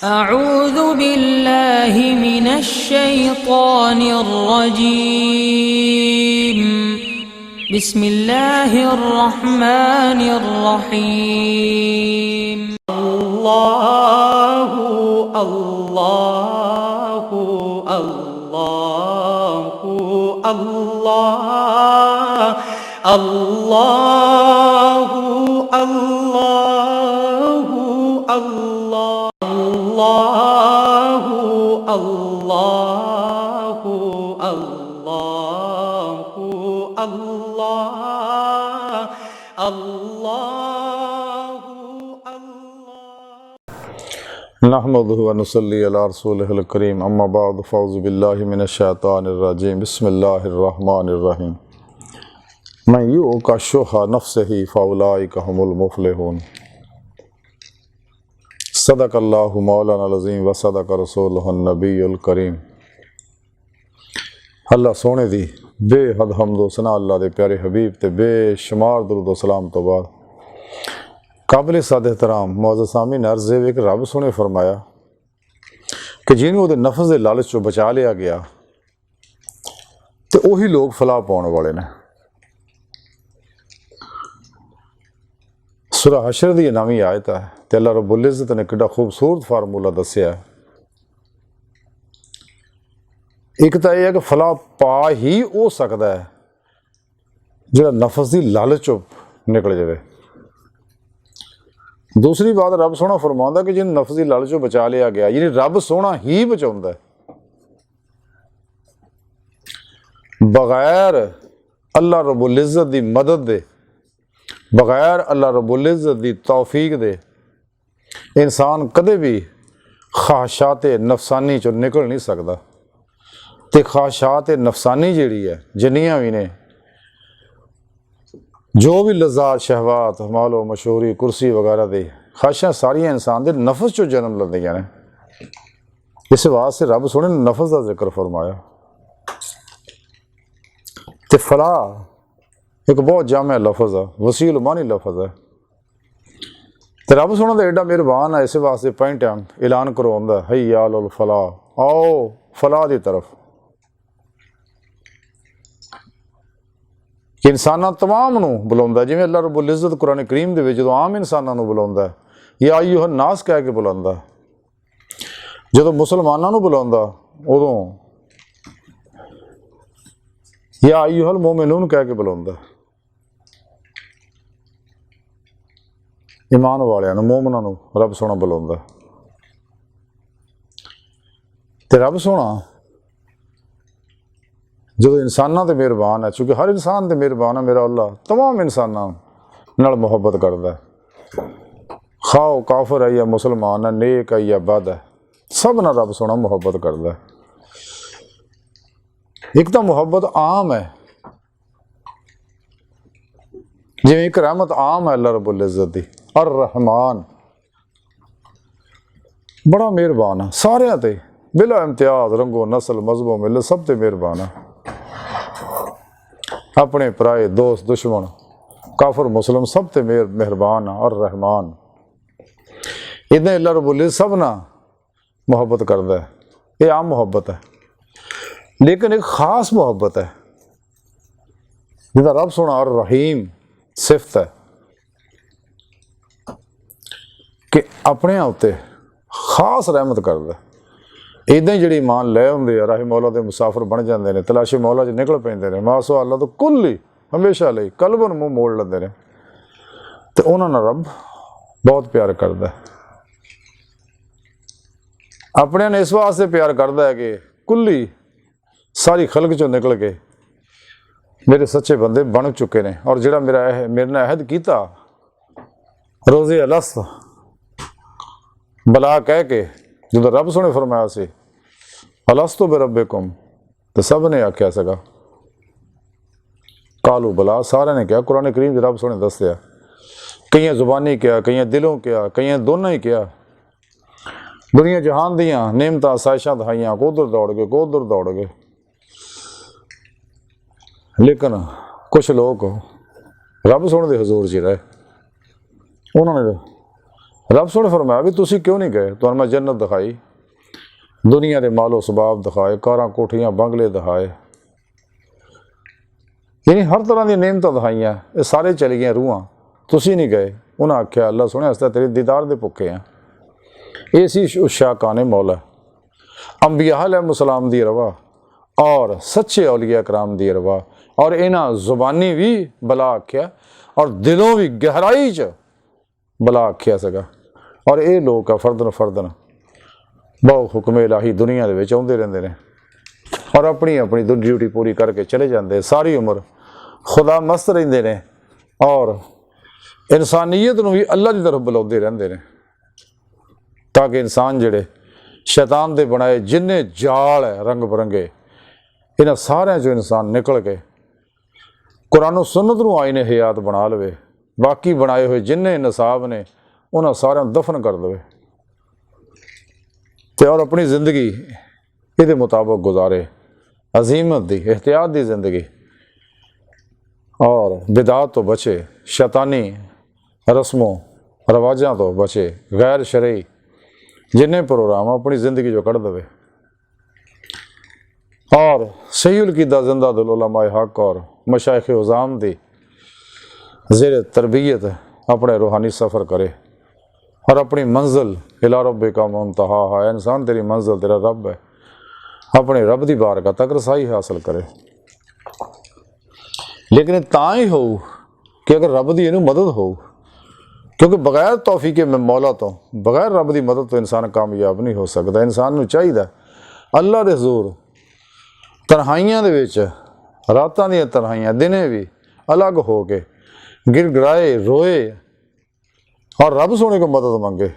أعوذ بالله من الشيطان الرجيم بسم الله الرحمن الرحيم الله الله الله الله الله الله الله الله الله الله الله नहमदुहु व नुसल्ली अला रसूलिहिल करीम अम्मा बाद फ़ौज़ु बिल्लाहि मिनश्शैतानिर रजीम बिस्मिल्लाहिर रहमानिर रहीम मैं युक़ शुहा नफ्सिही फ़उलाइका हुमुल मुफ़्लिहून सदक़ल्लाहु मौलाना अज़ीम व सदक़ रसूलुहुन नबियुल करीम। अल्लाह सोने दी बेहद हम्दो सना अल्लाह दे प्यारे हबीब ते बेशुमार दुरूद व सलाम तो बाद काबिल साद एहतराम मुअज़्ज़ज़ सामीन अर्ज़ है कि रब सोने फरमाया कि जिन्होंने वो नफ्स के लालच चो बचा लिया गया तो उही लोग फलाह पाने वाले ने। सूरह हशर दी नवीं आयत है तो अल्लाह रब्बुल इज़्ज़त ने कितना खूबसूरत फार्मूला दस्या है। एक तो यह है कि फलाह पा ही हो सकता है जो नफ्स की लालच चो निकल जाए। दूसरी बात रब सोना फरमाता कि जिन नफ्स की लालचों बचा लिया गया, यानी रब सोना ही बचाता है बगैर अल्लाह रब्बुल इज़्ज़त की मदद दे, बगैर अल्लाह रब्बुल इज़्ज़त की तौफीक दे इंसान कदे भी ख्वाहिशात नफसानी चो निकल नहीं सकता। तो ख्वाहिशात नफसानी जिहड़ी है जिन्नियां भी ने, जो भी लज़्ज़ात शहवात मालो मशहूरी कुर्सी वगैरह दी ख्वाहिशां सारियां इंसान के नफ्स चो जन्म लैंदियां ने। इस वास्ते रब सोने ने नफ्स का जिक्र फरमाया। तो फलाह एक बहुत जामे लफज है, वसील मानी लफज है। तो रब सोना तो एडा मेहरबान है, इस वास्ते पॉइंट टाइम ऐलान करवांदा है हैया अल फलाह, आओ फलाह की तरफ। इंसाना तमाम नूं बुलाउंदा, जिवें अल्लाह रब्बुल इज़्ज़त कुरान करीम दे विच जदों आम इंसानां नूं बुलाउंदा या अय्युहन नास कह के बुलाउंदा, जदों मुसलमानां नूं बुलाउंदा उदों या अय्युहल मोमिनून कह के बुलाउंदा। ईमान वालियां नूं मोमिनां नूं रब सोना बुलाउंदा। ते रब सोना जो इंसाना तो मेहरबान है, चूँकि हर इंसान तो मेहरबान है, मेरा अल्लाह तमाम इंसानों नाल मुहब्बत करता है। खाओ काफिर है या मुसलमान है, नेक है या बद है, सब नाल रब सोना मुहब्बत करता है। एक तो मुहब्बत आम है, जिवें एक रहमत आम है अल्लाह रब्बुल इज़्ज़त दी, अर रहमान बड़ा मेहरबान है सारियां ते बिला इम्तियाज, रंगो नस्ल मजहबो मिलत सब ते मेहरबान है। अपने पराए दोस्त दुश्मन काफिर मुसलम सब ते मेहरबान और रहमान। इदां अल्लाह रब्बुल इज़्ज़त सब ना मुहब्बत करता है। ये आम मुहब्बत है, लेकिन एक खास मुहब्बत है जिहदा रब सोना और रहीम सिफत है कि अपने उत्ते खास रहमत करता है। इदां ही जिहड़ी ईमान लै हुंदे आ राही मौला दे मुसाफिर बन जाते हैं, तलाशी मौला च निकल पैंदे ने, मासो अल्लाह तो कुल ही हमेशा ਲਈ कलबन मूँह मोड़ लेंदे ने, तो उन्हां नाल रब बहुत प्यार करता है। अपने ने इस वास्ते प्यार करता है कि कुल्ली सारी खलक चों निकल के मेरे सच्चे बंदे बन चुके ने। और जिहड़ा मेरे ने अहद किया रोज़े अलस्त बला कह के जो रब सोने फरमाया से अलस्तु बिरब्बिकुम, तो सब ने आख्या सगा कालू बला, सारे ने क्या कुरान करीम रब सोने दसया। कई जुबानी क्या, कई दिलों क्या, कई दोनों ही क्या। दुनिया जहान दियाँ नेमत आसाइशां दहाइयां, को उधर दौड़ गए को उधर दौड़ गए, लेकिन कुछ लोग रब सोने के हजूर च रहे, उन्होंने रब सोने फरमाया भी तुसी क्यों नहीं गए, तुहानूं मैं जन्नत दिखाई, दुनिया के मालो सबाब दिखाए, कारां कोठियां बंगले दिखाए, यानी हर तरह की नेमत दिखाइयां, ये सारे चली गए रूहां, तुसी नहीं गए। उन्हें आख्या अल्लाह सोने अस तेरे दीदार दे भुखे हैं। ये सी शाकाने मौला, अंबिया अलैहिस्सलाम दी रवा और सच्चे औलिया कराम दी रवा, और इन्हां जुबानी भी बला आख्या और दिलों भी गहराई च बला आख्या सगा। और ये लोग आ फर्दन फर्दन बहुत हुक्म इलाही दुनिया दे विच आउंदे रहिंदे ने और अपनी अपनी ड्यूटी पूरी करके चले जाते, सारी उम्र खुदा मस्त रहिंदे ने और इंसानियत नूं भी अल्लाह की तरफ बुलाउंदे रहिंदे ने, ताकि इंसान जिहड़े शैतान दे बनाए जिन्ने जाल है रंग बिरंगे, इन्हां सारियां चों इंसान निकल के कुरान सुन्नत नूं आईने हयात बना लवे, बाकी बनाए हुए जिन्ने नसाब ने उन्हां सारियां दफन कर देवे ते और अपनी जिंदगी इहदे मुताबिक गुजारे, अजीमत दी एहतियात दी जिंदगी, और बिदात तो बचे, शैतानी रस्मों रवाजा तो बचे, गैर शरई जिन्ने प्रोग्राम अपनी जिंदगी जो कढ़ दे, और सही उलकीदा जिंदा दिल उलमाए हक और मशाइख उज़ाम दी ज़ेर तरबियत अपने रूहानी सफ़र करे और अपनी मंजिल इला रब्बे का मुंतहा है, इंसान तेरी मंजिल तेरा रब है, अपने रब दी बारगाह तक रसाई हासिल करे। लेकिन तां ही हो कि अगर रब दी इनू मदद हो, क्योंकि बगैर तौफीक में मौला तो बगैर रब दी मदद तो इंसान कामयाब नहीं हो सकता। इंसान नूं चाहिदा अल्लाह दे हुज़ूर तन्हाइयां दे विच, रातां दीयां तन्हाइयां दिने भी अलग हो के गिड़गिड़ाए रोए और रब सोने को मदद मंगे,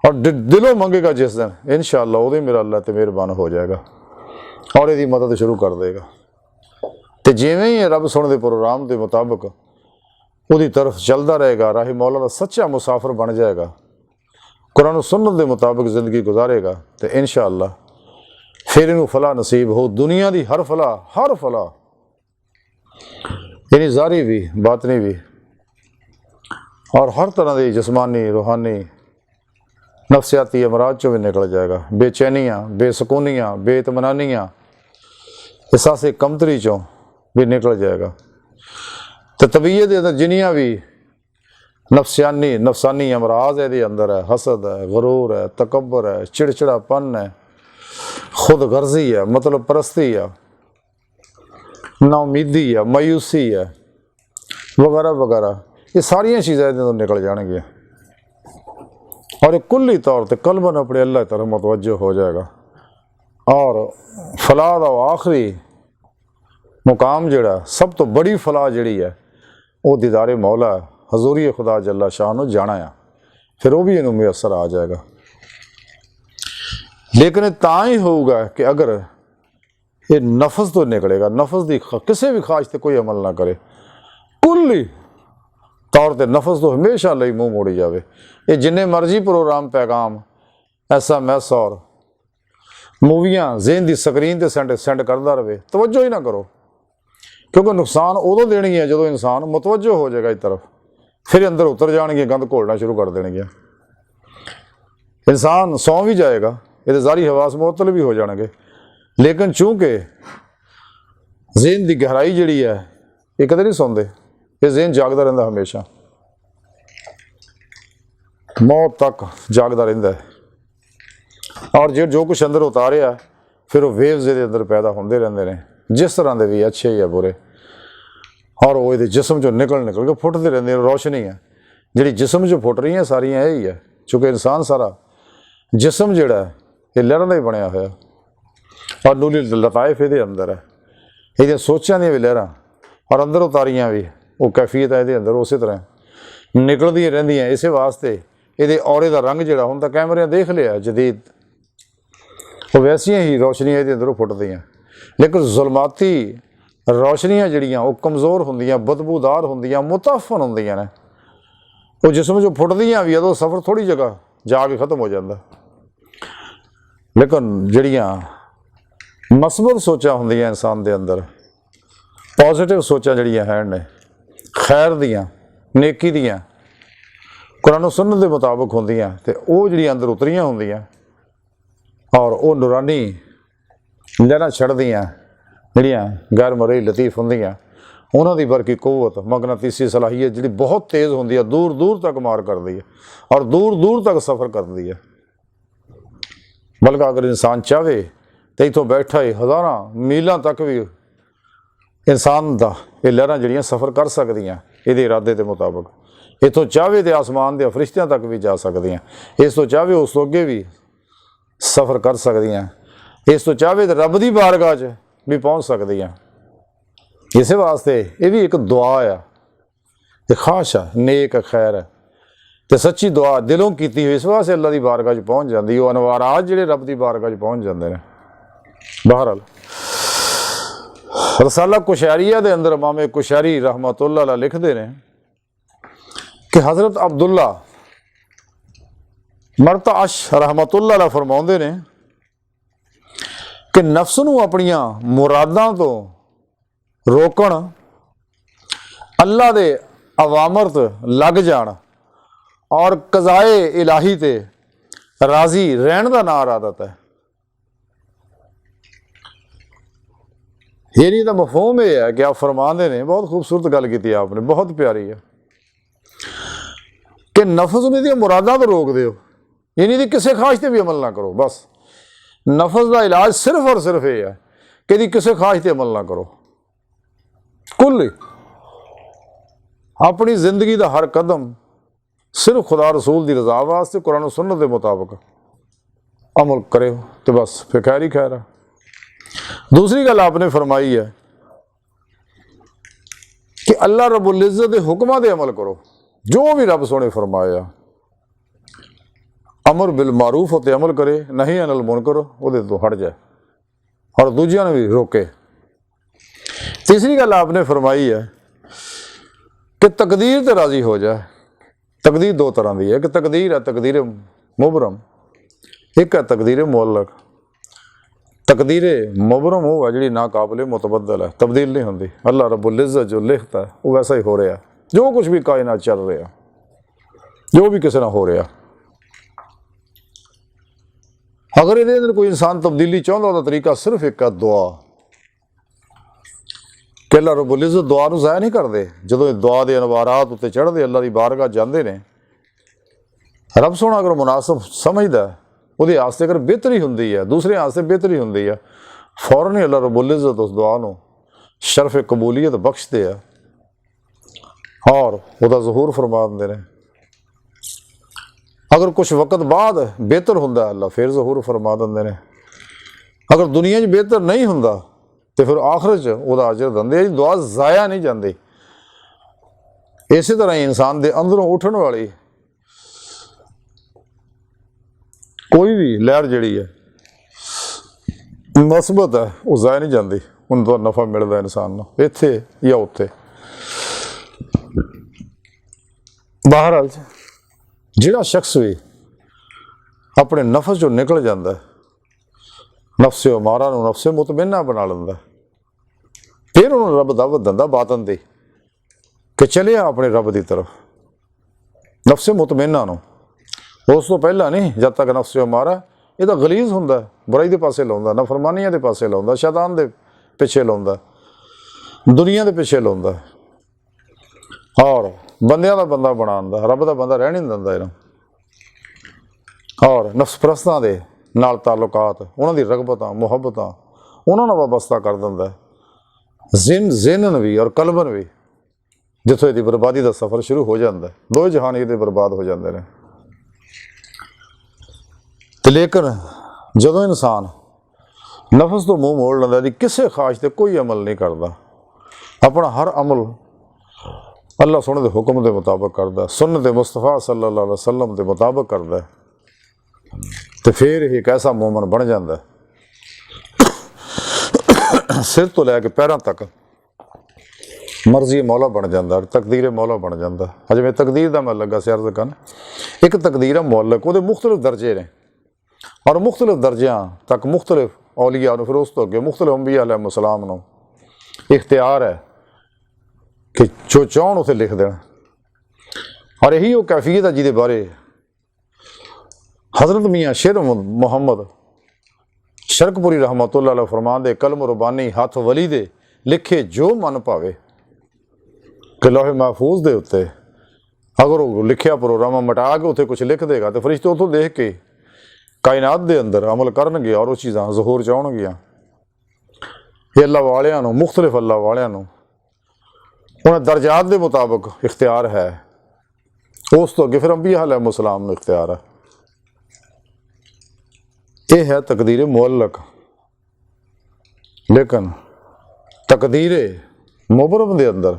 और दिलों मंगेगा जिस दिन इंशाअल्लाह उहदे मेरा अल्लाह ते मेहरबान हो जाएगा और इसकी मदद शुरू कर देगा। तो जिवें ही रब सुन दे प्रोग्राम के मुताबिक उसकी तरफ चलता रहेगा, राही मौला का सच्चा मुसाफिर बन जाएगा, कुरान सुन्नत के मुताबिक ज़िंदगी गुजारेगा, तो इंशाअल्लाह फिर इनू फलाह नसीब हो, दुनिया की हर फलाह यानी ज़ारी भी बातनी भी और हर तरह की जिस्मानी रूहानी नफसियाती अमराज चो भी निकल जाएगा, बेचैनियाँ बेसकूनियाँ बेइत्मीनानियाँ एहसास कमतरी चों भी निकल जाएगा। तो तबीयत के अंदर जिन्नियाँ भी नफसानी अमराज है, अंदर है हसद है, गरूर है, तकबर है, चिड़चिड़ापन है, खुद गर्जी है, मतलब परस्ती है, नाउमीदी है, मायूसी है वगैरह वगैरह, ये सारिया चीज़ां इहदे तों निकल जाएंगियां और एक कुल्ली तौर पर कल्बन अपने अल्लाह तरफ मुतवज्जो हो जाएगा। और फलाह का आखिरी मुकाम जिहड़ा सब तो बड़ी फलाह जिहड़ी है वो दीदारे मौला हजूरी खुदा जल्ला शाह नूं जाना आ, फिर वो भी इनू मुयसर आ जाएगा। लेकिन तां ही होगा कि अगर ये नफस तो निकलेगा, नफस की किसी भी ख्वाहिश से कोई अमल ना करे, कुल्ली तौर पर नफस तो हमेशा लिए मूँह मोड़ी जाए। ये जिन्ने मर्जी प्रोग्राम पैगाम SMS और मूवियाँ जेन की स्क्रीन से सेंड करता रहे, तवज्जो ही ना करो, क्योंकि नुकसान उदों देनी है जो इंसान मुतवज्जो हो जाएगा इस तरफ, फिर अंदर उतर जाएंगे, गंद घोलना शुरू कर देंगे, इंसान सौ भी जाएगा, ये जारी हवास मुअत्तल भी हो जाएंगे। लेकिन चूँकि जेन की गहराई जिहड़ी है ये कदे नहीं सौंदे, ये जेन जागदा रहिंदा, हमेशा मौत तक जागदा रहिंदा है। और जो कुछ अंदर उतारिया फिर वो वेव्स ये अंदर पैदा होंदे रहंदे ने, जिस तरह के भी अच्छे या बुरे, और वो ये जिसम चो निकल के फुटते रहंदे। रोशनी है जी जिसम चो फुट रही है सारियां यही है, चूँकि इंसान सारा जिसम जिहड़ा है ये लहरां दा ही बनिया होया और नूरी लताइफ ये अंदर है, ये सोचां दी भी लहरां और अंदर उतारियां भी वो कैफियत है ये अंदर उस तरह निकलदियां रहिंदियां। इस वास्ते ये औरे का रंग जिहड़ा हुण तां कैमरे देख लिया जदीद, वो वैसियां ही रोशनियां ये अंदरों फुटदियां, लेकिन जुलमाती रोशनियां जिहड़ियां वो कमज़ोर होंदियां, बदबूदार होंदियां, मुताफन होंदियां ने, वो जिसम जो फुटदियां भी उदों सफ़र थोड़ी जगह जाके ख़त्म हो जाता। लेकिन जिहड़ियां मसबत सोचां होंदियां इंसान दे अंदर, पॉजिटिव सोचां जिहड़ियां हैं ने खैर दियां नेकी दियां, ਕੁਰਾਨ ਸੁਨਨਤ ਦੇ ਮੁਤਾਬਕ ਹੁੰਦੀਆਂ ਤੇ ਉਹ ਜਿਹੜੀਆਂ ਅੰਦਰ ਉਤਰੀਆਂ ਹੁੰਦੀਆਂ ਔਰ ਉਹ ਨੂਰਾਨੀ ਲਹਿਰਾਂ ਛੱਡਦੀਆਂ ਜਿਹੜੀਆਂ ਗੈਰ ਮਰਈ ਲਤੀਫ ਹੁੰਦੀਆਂ, ਉਹਨਾਂ ਦੀ ਵਰਗੀ ਕੁਵਤ ਮਗਨਾਤੀਸੀ ਸਲਾਹੀਅਤ ਜਿਹੜੀ ਬਹੁਤ ਤੇਜ਼ ਹੁੰਦੀ ਹੈ, ਦੂਰ ਦੂਰ ਤੱਕ ਮਾਰ ਕਰਦੀ ਹੈ ਔਰ ਦੂਰ ਦੂਰ ਤੱਕ ਸਫ਼ਰ ਕਰਦੀ ਹੈ। ਬਲਕਿ ਅਗਰ ਇਨਸਾਨ ਚਾਹੇ ਤਾਂ ਇੱਥੋਂ ਬੈਠਾ ਹੀ ਹਜ਼ਾਰਾਂ ਮੀਲਾਂ ਤੱਕ ਵੀ ਇਨਸਾਨ ਦਾ ਇਹ ਲਹਿਰਾਂ ਜਿਹੜੀਆਂ ਸਫ਼ਰ ਕਰ ਸਕਦੀਆਂ ਇਹਦੇ ਇਰਾਦੇ ਦੇ ਮੁਤਾਬਕ। ਇੱਥੋਂ ਚਾਹੇ ਤੇ ਆਸਮਾਨ ਦੇ ਫਰਿਸ਼ਤਿਆਂ ਤੱਕ ਵੀ ਜਾ ਸਕਦੀਆਂ, ਇਸ ਤੋਂ ਚਾਹੇ ਉਸ ਤੋਂ ਅੱਗੇ ਵੀ ਸਫ਼ਰ ਕਰ ਸਕਦੀਆਂ, ਇਸ ਤੋਂ ਚਾਹੇ ਤੇ ਰੱਬ ਦੀ ਬਾਰਗਾਹ 'ਚ ਵੀ ਪਹੁੰਚ ਸਕਦੀਆਂ। ਇਸੇ ਵਾਸਤੇ ਇਹ ਵੀ ਇੱਕ ਦੁਆ ਆ, ਇਹ ਖਾਸ਼ ਆ, ਨੇਕ ਖੈਰ ਹੈ ਤੇ ਸੱਚੀ ਦੁਆ ਦਿਲੋਂ ਕੀਤੀ ਹੋਈ, ਇਸ ਵਾਸਤੇ ਅੱਲਾ ਦੀ ਬਾਰਗਾਹ 'ਚ ਪਹੁੰਚ ਜਾਂਦੀ। ਉਹ ਅਨਵਾਰਾਤ ਜਿਹੜੇ ਰੱਬ ਦੀ ਬਾਰਗਾਹ 'ਚ ਪਹੁੰਚ ਜਾਂਦੇ ਨੇ। ਬਹਰਹਾਲ ਰਸਾਲਾ ਕੁਸ਼ੈਰੀਆ ਦੇ ਅੰਦਰ ਇਮਾਮ ਕੁਸ਼ੈਰੀ ਰਹਿਮਤੁल्लाह अलैह ਲਿਖਦੇ ਨੇ ਕਿ ਹਜ਼ਰਤ ਅਬਦੁੱਲਾ ਮਰਤਅਸ਼ ਰਹਿਮਤੁल्लाह अलैह ਫਰਮਾਉਂਦੇ ਨੇ ਕਿ ਨਫਸ ਨੂੰ ਆਪਣੀਆਂ ਮੁਰਾਦਾਂ ਤੋਂ ਰੋਕਣ, ਅੱਲਾ ਦੇ ਅਵਾਮਰ ਤੇ ਲੱਗ ਜਾਣ ਔਰ ਕਜ਼ਾਏ ਇਲਾਹੀ ਤੇ ਰਾਜ਼ੀ ਰਹਿਣ ਦਾ ਨਾਂ ਇਰਾਦਤ ਹੈ। ਇਹ ਨਹੀਂ ਤਾਂ ਮਫਹੂਮ ਇਹ ਹੈ ਕਿ ਆਪ ਫਰਮਾਉਂਦੇ ਨੇ, ਬਹੁਤ ਖੂਬਸੂਰਤ ਗੱਲ ਕੀਤੀ ਆਪਨੇ, ਬਹੁਤ ਪਿਆਰੀ ਹੈ ਕਿ ਨਫਸ ਨੂੰ ਇਹਦੀਆਂ ਮੁਰਾਦਾਂ ਤੋਂ ਰੋਕ ਦਿਓ, ਯਾਨੀ ਇਹਦੀ ਕਿਸੇ ਖਾਸ਼ ਤੇ ਵੀ ਅਮਲ ਨਾ ਕਰੋ। ਬਸ ਨਫਸ ਦਾ ਇਲਾਜ ਸਿਰਫ ਔਰ ਸਿਰਫ ਇਹ ਹੈ ਕਿ ਇਹਦੀ ਕਿਸੇ ਖਾਸ਼ ਤੇ ਅਮਲ ਨਾ ਕਰੋ। ਕੁੱਲ ਆਪਣੀ ਜ਼ਿੰਦਗੀ ਦਾ ਹਰ ਕਦਮ ਸਿਰਫ ਖੁਦਾ ਰਸੂਲ ਦੀ ਰਜ਼ਾ ਵਾਸਤੇ ਕੁਰਾਨ ਸੁਨਨਤ ਦੇ ਮੁਤਾਬਕ ਅਮਲ ਕਰਿਓ ਤੇ ਬਸ ਫਿਰ ਖੈਰ ਹੀ ਖੈਰ ਹੈ। दूसरी गल आपने फरमाई है कि अल्लाह रब्बुल इज़्ज़त के हुक्मां दे अमल करो, जो भी रब सोने फरमाया। अमर बिल मारूफ होते अमल करे, नहीं अनिल मुनकर उहदे तो हट जाए और दूजियां ने भी रोके। तीसरी गल आपने फरमाई है कि तकदीर ते राज़ी हो जाए। तकदीर दो तरह की है, कि तकदीर है तकदीर मुबरम, एक है तकदीर मुअल्लक। तकदीर मुबरम वो है जी नाकाबिल मुतबद्दल है, तब्दील नहीं होती। अल्लाह रब्बुल इज़्ज़त जो लिखता है वो वैसा ही हो रहा, जो कुछ भी कायनात चल रहा, जो भी किसी ना हो रहा। अगर ये अंदर कोई इंसान तब्दीली चाहता उसका तरीका सिर्फ एक है दुआ, कि अल्लाह रब्बुल इज़्ज़त दुआ नूं ज़ाया नहीं करते। जो दुआ के अनवारात उत्ते चढ़ते अल्लाह की बारगाह जाते हैं, रब सोना अगर मुनासिब समझदा ਉਹਦੇ ਆਸਤੇ ਅਗਰ ਬਿਹਤਰੀ ਹੁੰਦੀ ਹੈ, ਦੂਸਰੇ ਆਸਤੇ ਬਿਹਤਰੀ ਹੁੰਦੀ ਹੈ, ਫੌਰਨ ਹੀ ਅੱਲਾਹ ਰਬੁਲ ਇੱਜ਼ਤ ਉਸ ਦੁਆ ਨੂੰ ਸ਼ਰਫ ਕਬੂਲੀਅਤ ਬਖਸ਼ਦੇ ਆ ਔਰ ਉਹਦਾ ਜ਼ਹੂਰ ਫਰਮਾ ਦਿੰਦੇ ਨੇ। ਅਗਰ ਕੁਛ ਵਕਤ ਬਾਅਦ ਬਿਹਤਰ ਹੁੰਦਾ ਅੱਲਾਹ ਫਿਰ ਜ਼ਹੂਰ ਫਰਮਾ ਦਿੰਦੇ ਨੇ। ਅਗਰ ਦੁਨੀਆ 'ਚ ਬਿਹਤਰ ਨਹੀਂ ਹੁੰਦਾ ਤੇ ਫਿਰ ਆਖਿਰਤ 'ਚ ਉਹਦਾ ਅਜਰ ਦਿੰਦੇ ਆ। ਦੁਆ ਜ਼ਾਇਆ ਨਹੀਂ ਜਾਂਦੀ। ਇਸੇ ਤਰ੍ਹਾਂ ਹੀ ਇਨਸਾਨ ਦੇ ਅੰਦਰੋਂ ਉੱਠਣ ਵਾਲੀ कोई भी लहर जी है मस्बत है, वो ज़ाया नहीं जाती, उन तो नफ़ा मिलता इंसान को इत्थे या उत्थे। बहरहाल जिहड़ा शख्स भी अपने नफस चों निकल जाता है, नफ्से अमारा नूं नफ्से मुतमइन्ना बना लैंदा, फिर उन्होंने रब दावत दिंदा बातन दी कि चलिए अपने रब की तरफ। नफ्से मुतमइन्ना नूं उस तो पहला नहीं, जब तक नफ्स मारा ये तो गलीज होंदा, बुराई के पासे लाउंदा, नफरमानियां के पासे लाउंदा, शैतान के पिछे लाउंदा, दुनिया के पिछे लाउंदा और बंदियां दा बंदा बनांदा, रब दा बंदा रह नहीं दिंदा इहनूं। और नफ्स परस्तां दे नाल ताल्लुकात, उन्हां दी रगबतां मुहब्बतां उन्हां नाल वाबस्ता कर दिंदा, ज़िहनन भी और कल्बन भी, जिथों इहदी बर्बादी का सफ़र शुरू हो जाता, दो जहान इहदे बर्बाद हो जाते हैं। तो लेकिन जदों इंसान नफस तो मूँह मोड़ लेंदा, किसी ख्वाहिश से कोई अमल नहीं करता, अपना हर अमल अल्लाह सोने के हुक्म के मुताबिक करता, सुन्नत मुस्तफा सल्लल्लाहु अलैहि वसल्लम के मुताबिक करता, तो फिर एक ऐसा मोमन बन जाता सिर तो लैके पैरों तक मर्जी मौला बन जाता, तकदीर मौला बन जाता। अज मैं तकदीर का मैं लगा से अर्ज करन, एक तकदीर मुअल्लक, वो मुख्तलिफ दर्जे ने और मुख्तलिफ दर्जियां तक मुख्तलिफ औलिया फिर उस तो अगे मुख्तलिफ अंबिया अलैहिस्सलाम नूं इख्तियार है कि जो चाहण उसे लिख देना और यही वो कैफियत है जिहदे बारे हज़रत मियाँ शेर मुहम्मद शरकपुरी रहमतुल्लाह अलैह फरमांदे कलम रुबानी हथ वली दे लिखे जो मन भावे कि लोहे महफूज दे उत्ते अगर वो लिखिया प्रोग्राम मिटा के उत्थे कुछ लिख देगा तो फरिश्ते उतों देख के कायनात दे अंदर अमल करनगे और वो चीज़ां ज़हूर चाउणगियां। ये अल्लाह वालियां नूं मुख्तलिफ अल्लाह वालियां नूं उन्हें दर्जात के मुताबिक इख्तियार है, उस तो अगे फिर अंबिया अलैहिस्सलाम नूं इख्तियार है। यह है तकदीर मुअल्लक, लेकिन तकदीर मुबरम के अंदर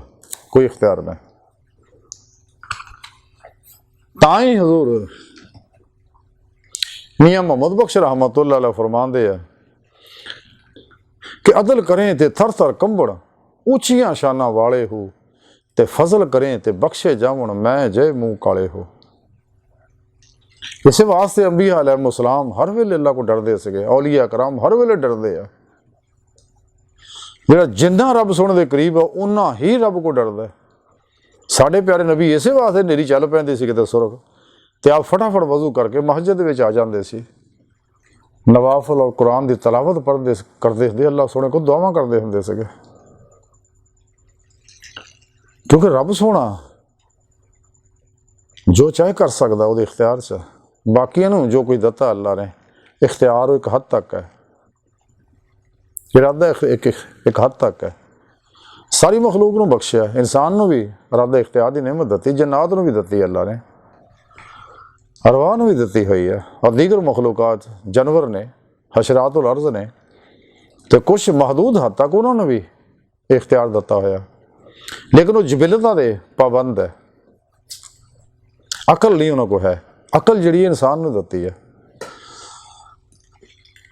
कोई इख्तियार नहीं। ताई हजूर मियाँ मोहम्मद बख्श रहमतुल्लाह अलैह फरमांदे है कि अदल करें ते थर थर कंबड़ ऊंचियां शाना वाले हो ते फजल करें ते बख्शे जावन मैं जय मुंह काले हो। इस वास्ते अंबिया अलैहिस्सलाम हर वेले अल्लाह को डरदे सके, औलिया कराम हर वेले डरदे आ। जिहड़ा जिन्ना रब सुन दे करीब है उन्ना ही रब को डरदा है। साढ़े प्यारे नबी इस वास्ते नेरी चल पैंदी सी किते सुरग ते आप फटाफट वजू करके मस्जिद विच आ जांदे सी, नवाफिल और कुरान की तलावत पढ़ते करते थे, अल्लाह सोने को दुआवां करते होंदे सके। क्योंकि रब सोना जो चाहे कर सकता वो इख्तियार च, बाकियां नूं जो कोई दता अल्लाह ने इख्तियार एक हद तक है, इरादा एक हद तक है। सारी मखलूक नूं बख्शिया, इंसान नूं भी इरादा इख्तियार की नेमत दती, जन्नात नूं भी दती अल्लाह ने, अरवाह नूं भी दती हुई है, और दीगर मखलूकात जानवर ने हशरातुल अर्ज़ ने तो कुछ महदूद हद तक उन्होंने भी इख्तियार दिता होया, लेकिन वो जबिलता दे पाबंद है। अकल नहीं उन्होंने को है, अकल जिहड़ी इंसान नूं दती है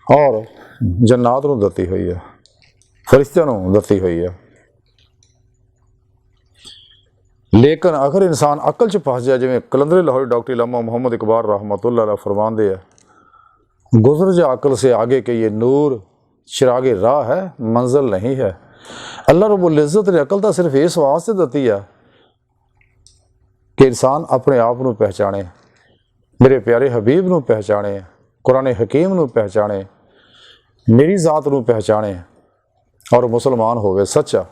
और जन्नात नूं दती हुई है, फरिश्तियां नूं दती हुई है। लेकिन अगर इंसान अकल च फस जाए, जिवें कलंदर लाहौरी डॉक्टर इल्लामा मोहम्मद इकबाल रहमतुल्लाह अलैह फरमांदे है, गुजर जा अकल से आगे के ये नूर चिरागे राह है मंजिल नहीं है। अल्लाह रब्बुल इज़्ज़त ने अकल तो सिर्फ इस वास्ते दती है कि इंसान अपने आप को पहचाने, मेरे प्यारे हबीब को पहचाने, कुरान हकीम को पहचाने, मेरी ज़ात को पहचाने और मुसलमान होवे सच्चा,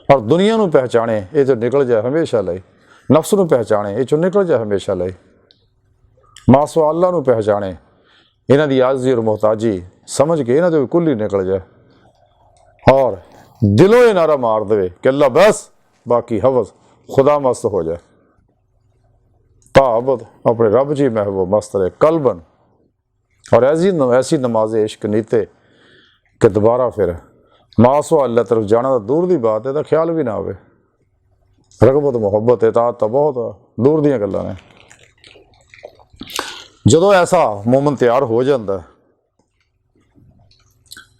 और दुनिया को पहचाने ये जो निकल जाए हमेशा लई, नफ्स को पहचाने ये जो निकल जाए हमेशा लई, मासवा अल्लाह को पहचाने, इन्हां दी आज़ी और मोहताजी समझ के इन्हां तो कुल ही निकल जाए, और दिलों ये नारा मार दे कि अल्लाह बस, बाकी हवस खुदा मस्त हो जाए, ताबद अपने रब जी महबूब मस्त रहे कल्बन, और ऐसी नमाज इश्क नीते कि दोबारा फिर मासवा अल्लाह तरफ जाना तो दूर की बात है, तो ख्याल भी ना आवे। रगबत मुहब्बत इताअत तो बहुत दूर दी गल्लां ने। जदों ऐसा मोमन तैयार हो जाता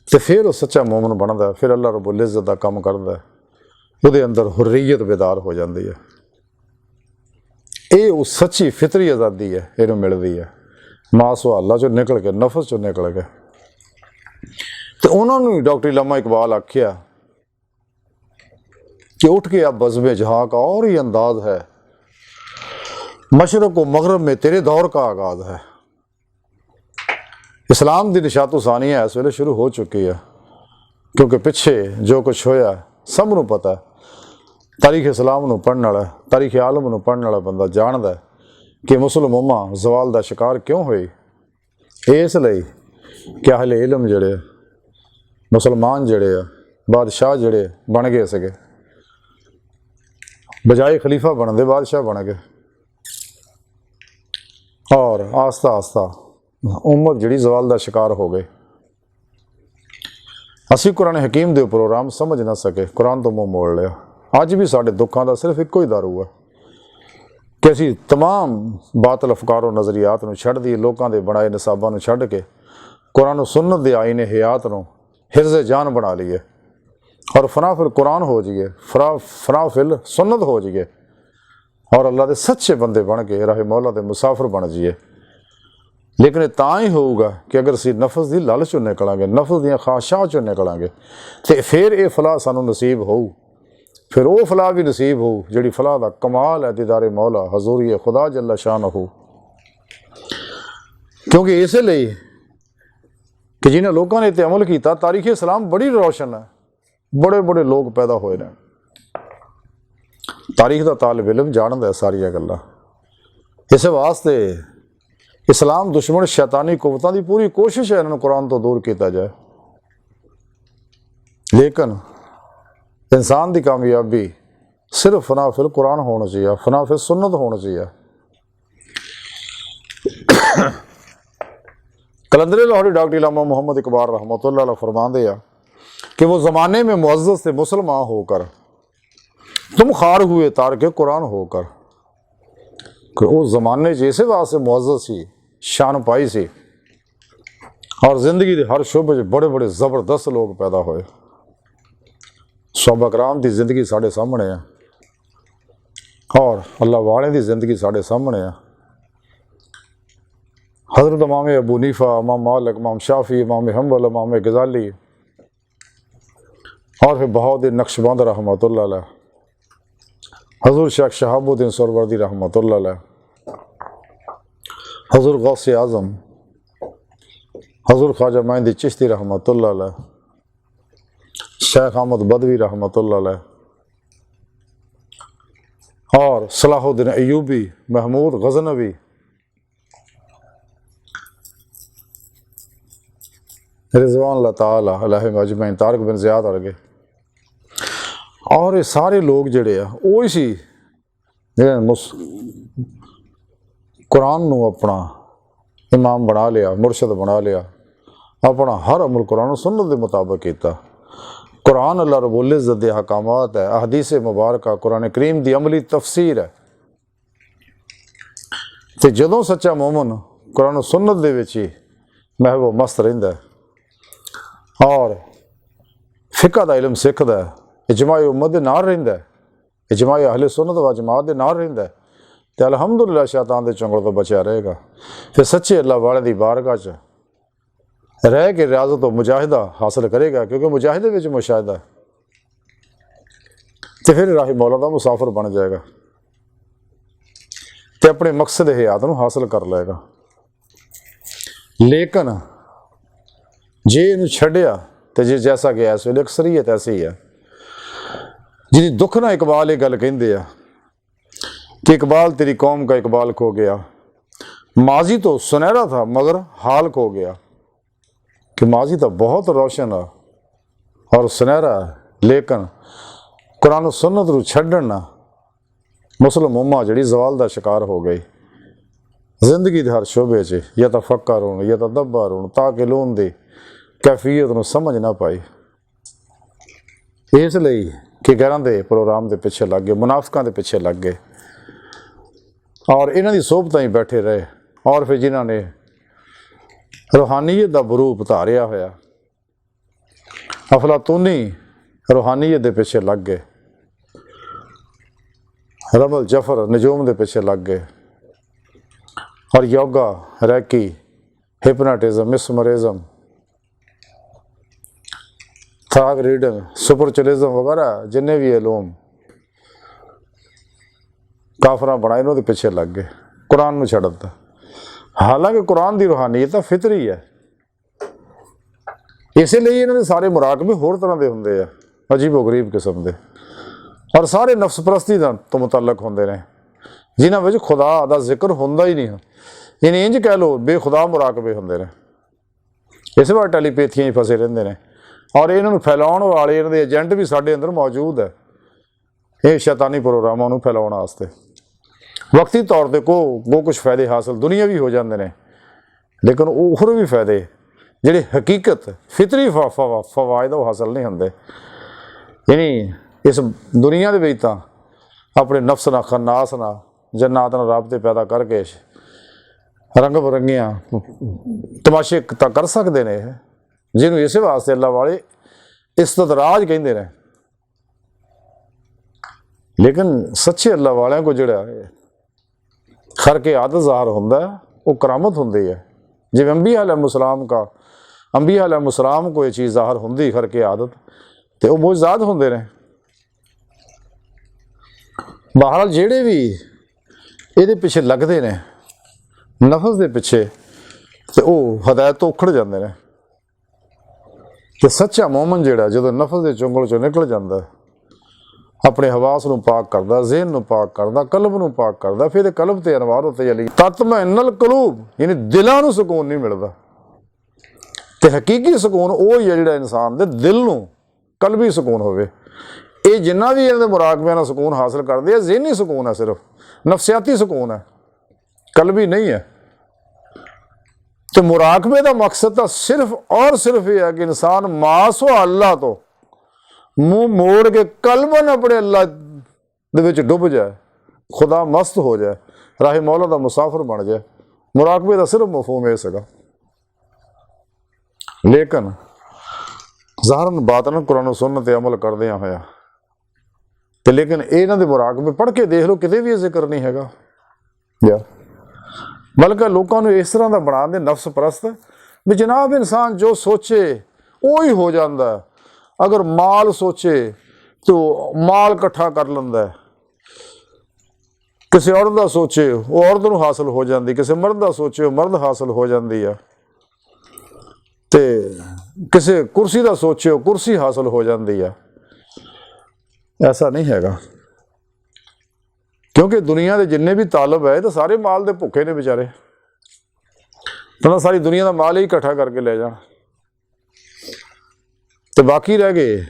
तो फिर वो सच्चा मोमन बनता, फिर अल्लाह रब्बुल इज़्ज़त दा काम करता है, उसदे अंदर हुर्रियत बेदार हो जाती है। ये उस सच्ची फितरी आज़ादी है, इन्हूं मिलती है मासवा अल्लाह चो निकल के, नफस चो निकल के। तो उन्होंने डॉक्टर इल्लामा इकबाल आख्या कि उठ के अब बज़्म जहाँ का और ही अंदाज है, मशरक़ व मगरब में तेरे दौर का आगाज़ है। इस्लाम की निशातो सानिया इस वेले शुरू हो चुकी है, क्योंकि पिछे जो कुछ होया सब नूं पता है। तारीख इस्लाम नूं पढ़ने वाला, तारीख आलम नूं पढ़ने वाला बंदा जानता है कि मुस्लिम उम्मा जवाल का शिकार क्यों हुई। इसलिए कि अहले इल्म जिहड़े मुसलमान जिहड़े आ, बादशाह जिहड़े बन गए सके, बजाय खलीफा बनते बादशाह बन गए, और आस्ता आस्ता उम्मत जिहड़ी जवाल का शिकार हो गई। असी कुरान हकीम दे प्रोग्राम समझ ना सके, कुरान तो मुँह मोड़ लिया। अज भी साढ़े दुखों का सिर्फ एको ही दारू है कि असी तमाम बातल अफकारों नज़रियात नूं छड्ड दी, लोगों के बनाए निसाबां नूं छड्ड के कुरान सुन्नत दे आईने हयात नूं हिर्ज़े जान बना लीए, और फनाफिल कुरान हो जाइए, फनाफिल सुन्नत हो जाइए, और अल्लाह के सच्चे बंदे बन के राह मौला के मुसाफिर बन जाइए। लेकिन तां ही होगा कि अगर असीं नफस की लालच चों निकलांगे, नफस दीयां ख्वाहिशां चों निकलांगे, तो फिर ये फलाह सानूं नसीब होऊ फिर वो फलाह भी नसीब हो जिहड़ी फलाह दा कमाल है दीदारे मौला हजूरी खुदा जल्ला शान हो। क्योंकि इसलिए कि जिन्हें लोगों ने इत्ते अमल किया तारीख इस्लाम बड़ी रोशन है, बड़े बड़े लोग पैदा होए ने। तारीख का तालिब इलम जानता है सारिया गल्लां। इस वास्ते इस्लाम दुश्मन शैतानी कुवतां की पूरी कोशिश है इन्होंने कुरान तो दूर किया जाए, लेकिन इंसान की कामयाबी सिर्फ फना फिल कुरान होना चाहिए, फना फिल सुन्नत होना चाहिए। कलंदर लाहौरी डॉक्टर इलामा मोहम्मद इकबाल रहमतुल्लाह अलैह फरमाते हैं कि वो ज़माने में मुअज़्ज़ज़ से मुसलमान होकर तुम खार हुए तार के कुरान होकर, कि उस ज़माने जैसे वास्ते मुअज़्ज़ज़ सी शान पाई सी और ज़िंदगी के हर शोबे च बड़े बड़े ज़बरदस्त लोग पैदा होए। सहाबा कराम की जिंदगी साढ़े सामने है और अल्लाह वाले की जिंदगी साढ़े सामने है। हज़रत इमाम अबू हनीफा, इमाम मालिक, इमाम शाफी, इमाम हम्बल, इमाम गज़ाली और फिर बहाउद्दीन नक्शबंद रहमतुल्लाह अलैह, हज़ूर शेख शहाबुद्दीन सोहरावर्दी रहमतुल्लाह अलैह, हज़ूर गौसे आज़म, हज़ूर ख्वाजा मोइनुद्दीन चिश्ती रहमतुल्लाह अलैह, शेख अहमद बदवी रहमतुल्लाह अलैह और सलाहुद्दीन अय्यूबी, महमूद गज़नवी, रिज़वान ताला अलैहिम अजमईन, तारिक बिन ज़ियाद वर्गे और ये सारे लोग जिहड़े आ वो सी जिन्हें कुरान नूं अपना इमाम बना लिया, मुर्शद बना लिया, अपना हर अमल कुरान सुन्नत के मुताबिक किया। कुरान अल्लाह रब्बुल इज़्ज़त दे हकामात है, अहदीस मुबारक कुरान करीम की अमली तफसीर है। तो जदों सच्चा मोमन कुरान सुन्नत दे विच ही महबूब मस्त रहिंदा है और फिका दा इलम सीखदा है, इजमाए उम्मत दे नाल रहिंदा है, इजमाए अहले सुन्नत व जमात दे नाल रहिंदा है, तो अलहमदुलिल्लाह शैतान दे चंगल तो बचा रहेगा। फिर सच्चे अल्लाह वाले दी बारगाह च रह के रियाजत और मुजाहिदा हासिल करेगा, क्योंकि मुजाहिदे में मुशाहिदा है, तो फिर राही मौला का मुसाफिर बन जाएगा, तो अपने मकसद हयात को हासिल कर लेगा। लेकिन जे इनू छड्डिया तो जे जैसा कि इस वेले अक्सरीयत ऐसी ही है, जिन्हें दुख ना इकबाल ये गल कहते हैं कि इकबाल तेरी कौम का इकबाल खो गया, माजी तो सुनहरा था मगर हाल खो गया, कि माजी तो बहुत रोशन है और सुनहरा है, लेकिन कुरान सुन्नत नूं छड्डण ना मुस्लिम उम्मा जिहड़ी जवाल का शिकार हो गई। जिंदगी के हर शोबे च या तो फक्कर होण या तो दब्बर होण, ताकि लोन की कैफियत नूं समझ ना पाई, इसलिए कि घरां दे प्रोग्राम के पिछे लग गए, मुनाफिकां के पिछे लग गए और इन्हां दी सोबतां ही बैठे रहे, और फिर जिन्हां ने रूहानीयत का बरूप धारिया होया अफलातूनी रूहानीयत के पिछे लग गए, रमल जफर नजूम के पिछे लग गए और योगा, रैकी, हिप्नोटिज्म, मिसमरिज्म, थाग रीडिंग, सुपरचुलिज्म वगैरह जिन्हें भी इलूम काफरा बनाए उन्होंने पिछे लग गए, कुरान में छड़ दिता। हालांकि कुरान की रूहानीयत तो फितरी है, इसलिए इन्होंने सारे मुराकबे होर तरह के होंगे, अजीबो गरीब किस्म के, और सारे नफ्स परस्ती तो मुतलक होंगे ने, जिन्हों में खुदा का जिक्र होंदा ही नहीं, इन्हें इंज कह लो बेखुदा मुराकबे होंगे ने। इस बार टैलीपैथियां ही फसे रहंदे ने और इन्होंने फैलाने वाले इन्होंने एजेंट भी साढ़े अंदर मौजूद है, ये शैतानी प्रोग्रामों को फैलाने वास्ते। वक्ती तौर पर को कुछ फायदे हासिल दुनिया भी हो जाते हैं, लेकिन होर भी फायदे जिहड़े हकीकत फितरी फवायद हासिल नहीं होंगे। यानी इस दुनिया के तो अपने नफ्स ना खन्नास ना जन्नात ना राबते पैदा करके रंग बरंगियां तमाशे तो कर सकते हैं, जिन्होंने इस वास्ते अल्लाह वाले इस्तदराज कहते हैं। लेकिन सच्चे अल्लाह वाले को जोड़ा खर के आदत ज़ाहिर होंदा है, वो करामत होंदी है। जिवें अंबिया अलैहिस्सलाम को ये चीज़ ज़ाहिर होंदी खर के आदत, तो वो मुजज़ात होंदे ने। ਬਹਰਾਲ ਜਿਹੜੇ ਵੀ ਇਹਦੇ ਪਿੱਛੇ ਲੱਗਦੇ ਨੇ ਨਫਸ ਦੇ ਪਿੱਛੇ ਤੇ ਉਹ ਹਦਾਇਤ ਤੋਂ ਉਖੜ ਜਾਂਦੇ ਨੇ। ਤੇ ਸੱਚਾ ਮੂਮਨ ਜਿਹੜਾ ਜਦੋਂ ਨਫਸ ਦੇ ਚੁੰਗਲ ਚੋਂ ਨਿਕਲ ਜਾਂਦਾ, ਆਪਣੇ ਹਵਾਸ ਨੂੰ ਪਾਕ ਕਰਦਾ, ਜ਼ਿਹਨ ਨੂੰ ਪਾਕ ਕਰਦਾ, ਕਲਬ ਨੂੰ ਪਾਕ ਕਰਦਾ, ਫਿਰ ਕਲਬ ਤੇ ਅਨਵਾਰ ਉੱਤੇ ਚਲੀ ਤਤਮਇਨਲ ਕਲੂਬ, ਯਾਨੀ ਦਿਲਾਂ ਨੂੰ ਸਕੂਨ ਨਹੀਂ ਮਿਲਦਾ। ਤੇ ਹਕੀਕੀ ਸਕੂਨ ਉਹ ਹੀ ਹੈ ਜਿਹੜਾ ਇਨਸਾਨ ਦੇ ਦਿਲ ਨੂੰ ਕਲਬੀ ਸਕੂਨ ਹੋਵੇ। ਇਹ ਜਿੰਨਾ ਵੀ ਇਹਨਾਂ ਦੇ ਮੁਰਾਕਬਿਆਂ ਨਾਲ ਸਕੂਨ ਹਾਸਲ ਕਰਦੇ ਆ, ਜ਼ਿਹਨੀ ਸਕੂਨ ਹੈ, ਸਿਰਫ ਨਫਸਿਆਤੀ ਸਕੂਨ ਹੈ, ਕਲਬੀ ਨਹੀਂ ਹੈ। ਤੇ ਮੁਰਾਕਬੇ ਦਾ ਮਕਸਦ ਤਾਂ ਸਿਰਫ ਔਰ ਸਿਰਫ ਇਹ ਹੈ ਕਿ ਇਨਸਾਨ ਮਾਸੋ ਅੱਲਾ ਤੋਂ ਮੂੰਹ ਮੋੜ ਕੇ ਕਲਬਨ ਆਪਣੇ ਅੱਲਾ ਦੇ ਵਿੱਚ ਡੁੱਬ ਜਾਏ, ਖੁਦਾ ਮਸਤ ਹੋ ਜਾਏ, ਰਾਹੇ ਮੌਲਾ ਦਾ ਮੁਸਾਫਿਰ ਬਣ ਜਾਏ। ਮੁਰਾਕਬੇ ਦਾ ਸਿਰਫ ਮਫਹੂਮ ਇਹ ਸੀਗਾ। ਲੇਕਿਨ ਜ਼ਾਹਰਨ ਬਾਤਨ ਕੁਰਾਨ ਸੁਨਨਤ ਤੇ ਅਮਲ ਕਰਦਿਆਂ ਹੋਇਆ ਤੇ ਲੇਕਿਨ ਇਹਨਾਂ ਦੇ ਮੁਰਾਕਬੇ ਪੜ੍ਹ ਕੇ ਦੇਖ ਲਓ, ਕਿਤੇ ਵੀ ਇਹ ਜ਼ਿਕਰ ਨਹੀਂ ਹੈਗਾ। ਬਲਕਿ ਲੋਕਾਂ ਨੂੰ ਇਸ ਤਰ੍ਹਾਂ ਦਾ ਬਣਾ ਦੇ ਨਫਸ ਪ੍ਰਸਤ ਵੀ ਜਨਾਬ ਇਨਸਾਨ ਜੋ ਸੋਚੇ ਉਹ ਹੀ ਹੋ ਜਾਂਦਾ। ਅਗਰ ਮਾਲ ਸੋਚੇ ਤਾਂ ਮਾਲ ਇਕੱਠਾ ਕਰ ਲੈਂਦਾ, ਕਿਸੇ ਔਰਤ ਦਾ ਸੋਚੇ ਉਹ ਔਰਤ ਨੂੰ ਹਾਸਲ ਹੋ ਜਾਂਦੀ, ਕਿਸੇ ਮਰਦ ਦਾ ਸੋਚੇ ਉਹ ਮਰਦ ਹਾਸਲ ਹੋ ਜਾਂਦੀ ਆ, ਤੇ ਕਿਸੇ ਕੁਰਸੀ ਦਾ ਸੋਚੇ ਉਹ ਕੁਰਸੀ ਹਾਸਲ ਹੋ ਜਾਂਦੀ ਆ। ਐਸਾ ਨਹੀਂ ਹੈਗਾ, ਕਿਉਂਕਿ ਦੁਨੀਆ ਦੇ ਜਿੰਨੇ ਵੀ ਤਾਲਬ ਹੈ ਤਾਂ ਸਾਰੇ ਮਾਲ ਦੇ ਭੁੱਖੇ ਨੇ ਵਿਚਾਰੇ, ਤਾਂ ਸਾਰੀ ਦੁਨੀਆ ਦਾ ਮਾਲ ਹੀ ਇਕੱਠਾ ਕਰਕੇ ਲੈ ਜਾਣ ਤੇ ਬਾਕੀ ਰਹਿ ਗਏ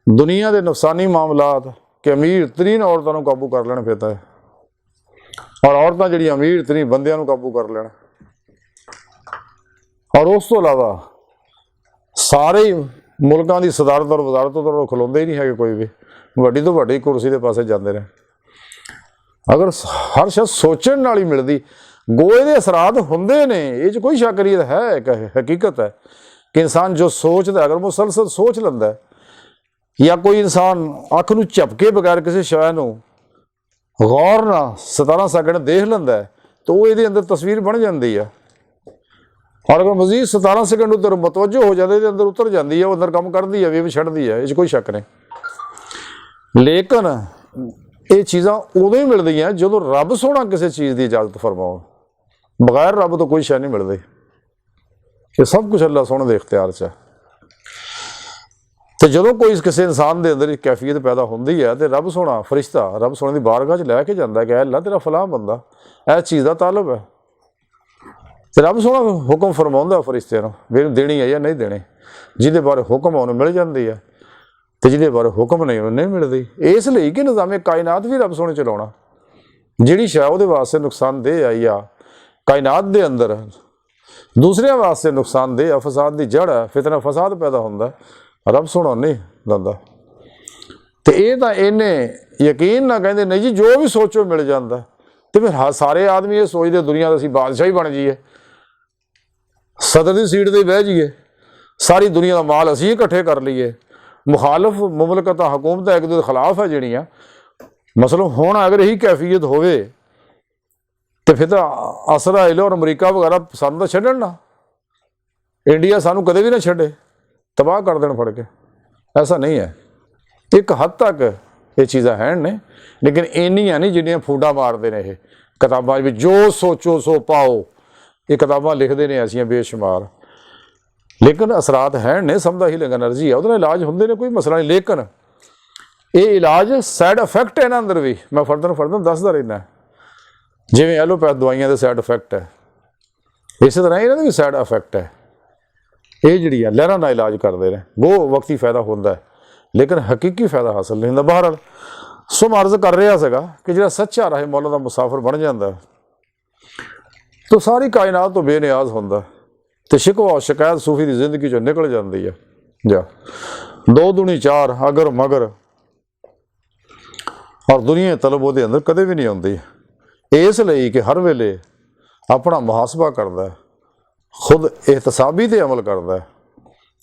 ਦੁਨੀਆ ਦੇ ਨਫਸਾਨੀ ਮਾਮਲਾਤ ਕਿ ਅਮੀਰ ਤਰੀਨ ਔਰਤਾਂ ਨੂੰ ਕਾਬੂ ਕਰ ਲੈਣ ਫਿਰ ਤਾਂ, ਔਰ ਔਰਤਾਂ ਜਿਹੜੀਆਂ ਅਮੀਰ ਤਰੀਨ ਬੰਦਿਆਂ ਨੂੰ ਕਾਬੂ ਕਰ ਲੈਣ। ਔਰ ਉਸ ਤੋਂ ਇਲਾਵਾ ਸਾਰੇ ਮੁਲਕਾਂ ਦੀ ਸਦਾਰਤ ਔਰ ਵਜ਼ਾਰਤ ਤੋਂ ਖਲੋਂਦੇ ਹੀ ਨਹੀਂ ਹੈਗੇ, ਕੋਈ ਵੀ ਵੱਡੀ ਤੋਂ ਵੱਡੀ ਕੁਰਸੀ ਦੇ ਪਾਸੇ ਜਾਂਦੇ ਨੇ। ਅਗਰ ਹਰ ਸ਼ਖਸ ਸੋਚਣ ਨਾਲ ਹੀ ਮਿਲਦੀ, ਗੋਏ ਦੇ ਅਸਰਾਤ ਹੁੰਦੇ ਨੇ, ਇਹ 'ਚ ਕੋਈ ਸ਼ੱਕ ਨਹੀਂ ਹੈ, ਇੱਕ ਹਕੀਕਤ ਹੈ ਕਿ ਇਨਸਾਨ ਜੋ ਸੋਚਦਾ, ਅਗਰ ਮੁਸਲਸਲ ਸੋਚ ਲੈਂਦਾ, ਜਾਂ ਕੋਈ ਇਨਸਾਨ ਅੱਖ ਨੂੰ ਝਪਕੇ ਬਗੈਰ ਕਿਸੇ ਸ਼ੈ ਨੂੰ ਗੌਰ ਨਾਲ 17 ਸੈਕਿੰਡ ਦੇਖ ਲੈਂਦਾ ਤਾਂ ਉਹ ਇਹਦੇ ਅੰਦਰ ਤਸਵੀਰ ਬਣ ਜਾਂਦੀ ਆ। ਔਰ ਅਗਰ ਮਜ਼ੀਦ 17 ਸੈਕਿੰਡ ਉੱਧਰ ਮਤਵੱਜੋ ਹੋ ਜਾਂਦੇ, ਇਹਦੇ ਅੰਦਰ ਉਤਰ ਜਾਂਦੀ ਹੈ, ਉਹ ਅੰਦਰ ਕੰਮ ਕਰਦੀ ਹੈ, ਵੀ ਛੱਡਦੀ ਹੈ, ਇਹ 'ਚ ਕੋਈ ਸ਼ੱਕ ਨਹੀਂ। ਲੇਕਿਨ ਇਹ ਚੀਜ਼ਾਂ ਉਦੋਂ ਹੀ ਮਿਲਦੀਆਂ ਜਦੋਂ ਰੱਬ ਸੋਹਣਾ ਕਿਸੇ ਚੀਜ਼ ਦੀ ਇਜਾਜ਼ਤ ਫਰਮਾਓ। ਬਗੈਰ ਰੱਬ ਤੋਂ ਕੋਈ ਸ਼ੈ ਨਹੀਂ ਮਿਲਦੀ। ਇਹ ਸਭ ਕੁਛ ਅੱਲਾ ਸੋਹਣੇ ਦੇ ਇਖਤਿਆਰ 'ਚ ਹੈ। ਤੇ ਜਦੋਂ ਕੋਈ ਕਿਸੇ ਇਨਸਾਨ ਦੇ ਅੰਦਰ ਇੱਕ ਕੈਫੀਅਤ ਪੈਦਾ ਹੁੰਦੀ ਹੈ ਤੇ ਰੱਬ ਸੋਹਣਾ ਫਰਿਸ਼ਤਾ ਰੱਬ ਸੋਹਣੇ ਦੀ ਬਾਰਗਾਹ 'ਚ ਲੈ ਕੇ ਜਾਂਦਾ ਕਿ ਅੱਲਾ ਤੇਰਾ ਫਲਾਹ ਬੰਦਾ ਇਸ ਚੀਜ਼ ਦਾ ਤਾਲਬ ਹੈ, ਤੇ ਰੱਬ ਸੋਹਣਾ ਹੁਕਮ ਫਰਮਾਉਂਦਾ ਫਰਿਸ਼ਤੇ ਨੂੰ ਵੀ ਇਹਨੂੰ ਦੇਣੀ ਹੈ ਜਾਂ ਨਹੀਂ ਦੇਣੀ। ਜਿਹਦੇ ਬਾਰੇ ਹੁਕਮ ਉਹਨੂੰ ਮਿਲ ਜਾਂਦੀ ਹੈ ਤੇ ਜਿਹਦੇ ਬਾਰੇ ਹੁਕਮ ਨਹੀਂ ਉਹਨੂੰ ਨਹੀਂ ਮਿਲਦੀ। ਇਸ ਲਈ ਕਿ ਨਿਜ਼ਾਮੇ ਕਾਇਨਾਤ ਵੀ ਰੱਬ ਸੋਹਣੇ ਚਲਾਉਣਾ, ਜਿਹੜੀ ਸ਼ੈ ਉਹਦੇ ਵਾਸਤੇ ਨੁਕਸਾਨਦੇਹ ਆਈ ਆ ਕਾਇਨਾਤ ਦੇ ਅੰਦਰ ਦੂਸਰਿਆਂ ਵਾਸਤੇ ਨੁਕਸਾਨਦੇਹ ਆ, ਫਸਾਦ ਦੀ ਜੜ ਹੈ, ਫਿਤਨਾ ਫਸਾਦ ਪੈਦਾ ਹੁੰਦਾ, ਰੱਬ ਸੋਹਣਾ ਨਹੀਂ ਦਿੰਦਾ। ਤੇ ਇਹ ਤਾਂ ਇਹਨੇ ਯਕੀਨ ਨਾ ਕਹਿੰਦੇ ਨਹੀਂ ਜੀ ਜੋ ਵੀ ਸੋਚੋ ਮਿਲ ਜਾਂਦਾ। ਤੇ ਫਿਰ ਸਾਰੇ ਆਦਮੀ ਇਹ ਸੋਚਦੇ ਦੁਨੀਆ ਦਾ ਅਸੀਂ ਬਾਦਸ਼ਾਹ ਹੀ ਬਣ ਜਾਈਏ, ਸਦਰ ਦੀ ਸੀਟ ਤੇ ਬਹਿ ਜਾਈਏ, ਸਾਰੀ ਦੁਨੀਆ ਦਾ ਮਾਲ ਅਸੀਂ ਇਕੱਠੇ ਕਰ ਲਈਏ। ਮੁਖਾਲਫ ਮੁਮਲਕਤਾਂ ਹਕੂਮਤਾਂ ਇੱਕ ਦੂਜੇ ਦੇ ਖਿਲਾਫ ਹੈ ਜਿਹੜੀਆਂ, ਮਸਲਨ ਹੁਣ ਅਗਰ ਇਹੀ ਕੈਫੀਅਤ ਹੋਵੇ ਤੇ ਫਿਰ ਤਾਂ ਇਸਰਾਈਲ ਔਰ ਅਮਰੀਕਾ ਵਗੈਰਾ ਸਾਨੂੰ ਤਾਂ ਛੱਡਣ ਨਾ, ਇੰਡੀਆ ਸਾਨੂੰ ਕਦੇ ਵੀ ਨਾ ਛੱਡੇ, ਤਬਾਹ ਕਰ ਦੇਣ ਫੜ ਕੇ। ਐਸਾ ਨਹੀਂ ਹੈ। ਇੱਕ ਹੱਦ ਤੱਕ ਇਹ ਚੀਜ਼ਾਂ ਹੈ ਨੇ, ਲੇਕਿਨ ਇੰਨੀਆਂ ਨਹੀਂ ਜਿੰਨੀਆਂ ਫੂਡਾ ਮਾਰਦੇ ਨੇ ਇਹ ਕਿਤਾਬਾਂ ਵਿੱਚ। ਜੋ ਸੋਚੋ ਸੋ ਪਾਓ, ਇਹ ਕਿਤਾਬਾਂ ਲਿਖਦੇ ਨੇ ਐਸੀਆਂ ਬੇਸ਼ੁਮਾਰ, ਲੇਕਿਨ ਅਸਰਾਤ ਹੈ ਨੇ, ਸਮਝਦਾ ਹੀ ਲੇਕਿਨ ਐਨਰਜੀ ਹੈ, ਉਹਦੇ ਨਾਲ ਇਲਾਜ ਹੁੰਦੇ ਨੇ, ਕੋਈ ਮਸਲਾ ਨਹੀਂ। ਲੇਕਿਨ ਇਹ ਇਲਾਜ ਸਾਈਡ ਇਫੈਕਟ ਹੈ ਇਹਨਾਂ ਅੰਦਰ ਵੀ, ਮੈਂ ਫਰਦਨ ਦੱਸਦਾ ਰਹਿੰਦਾ। ਜਿਵੇਂ ਐਲੋਪੈਥ ਦਵਾਈਆਂ ਦੇ ਸਾਈਡ ਇਫੈਕਟ ਹੈ, ਇਸੇ ਤਰ੍ਹਾਂ ਇਹਨਾਂ ਦੇ ਵੀ ਸਾਈਡ ਇਫੈਕਟ ਹੈ। ਇਹ ਜਿਹੜੀਆਂ ਲਹਿਰਾਂ ਦਾ ਇਲਾਜ ਕਰਦੇ ਨੇ, ਉਹ ਵਕਤੀ ਫਾਇਦਾ ਹੁੰਦਾ ਹੈ, ਲੇਕਿਨ ਹਕੀਕੀ ਫਾਇਦਾ ਹਾਸਲ ਨਹੀਂ ਹੁੰਦਾ। ਬਹਰਹਾਲ ਸੋ ਮੈਂ ਅਰਜ਼ ਕਰ ਰਿਹਾ ਸੀਗਾ ਕਿ ਜਿਹੜਾ ਸੱਚਾ ਰਾਹੇ ਮੌਲਾ ਦਾ ਮੁਸਾਫਿਰ ਬਣ ਜਾਂਦਾ ਤਾਂ ਸਾਰੀ ਕਾਇਨਾਤ ਤੋਂ ਬੇਨਿਆਜ਼ ਹੁੰਦਾ, ਤੇ ਸ਼ਿਕਵਾ ਸ਼ਿਕਾਇਤ ਸੂਫੀ ਦੀ ਜ਼ਿੰਦਗੀ 'ਚੋਂ ਨਿਕਲ ਜਾਂਦੀ ਹੈ। ਜਾ 2 ਦੂਣੀ 4 ਅਗਰ ਮਗਰ ਔਰ ਦੁਨੀਆ ਤਲਬ ਉਹਦੇ ਅੰਦਰ ਕਦੇ ਵੀ ਨਹੀਂ ਆਉਂਦੀ। ਇਸ ਲਈ ਕਿ ਹਰ ਵੇਲੇ ਆਪਣਾ ਮੁਹਾਸਬਾ ਕਰਦਾ, ਖੁਦ ਇਹਤਸਾਬੀ 'ਤੇ ਅਮਲ ਕਰਦਾ,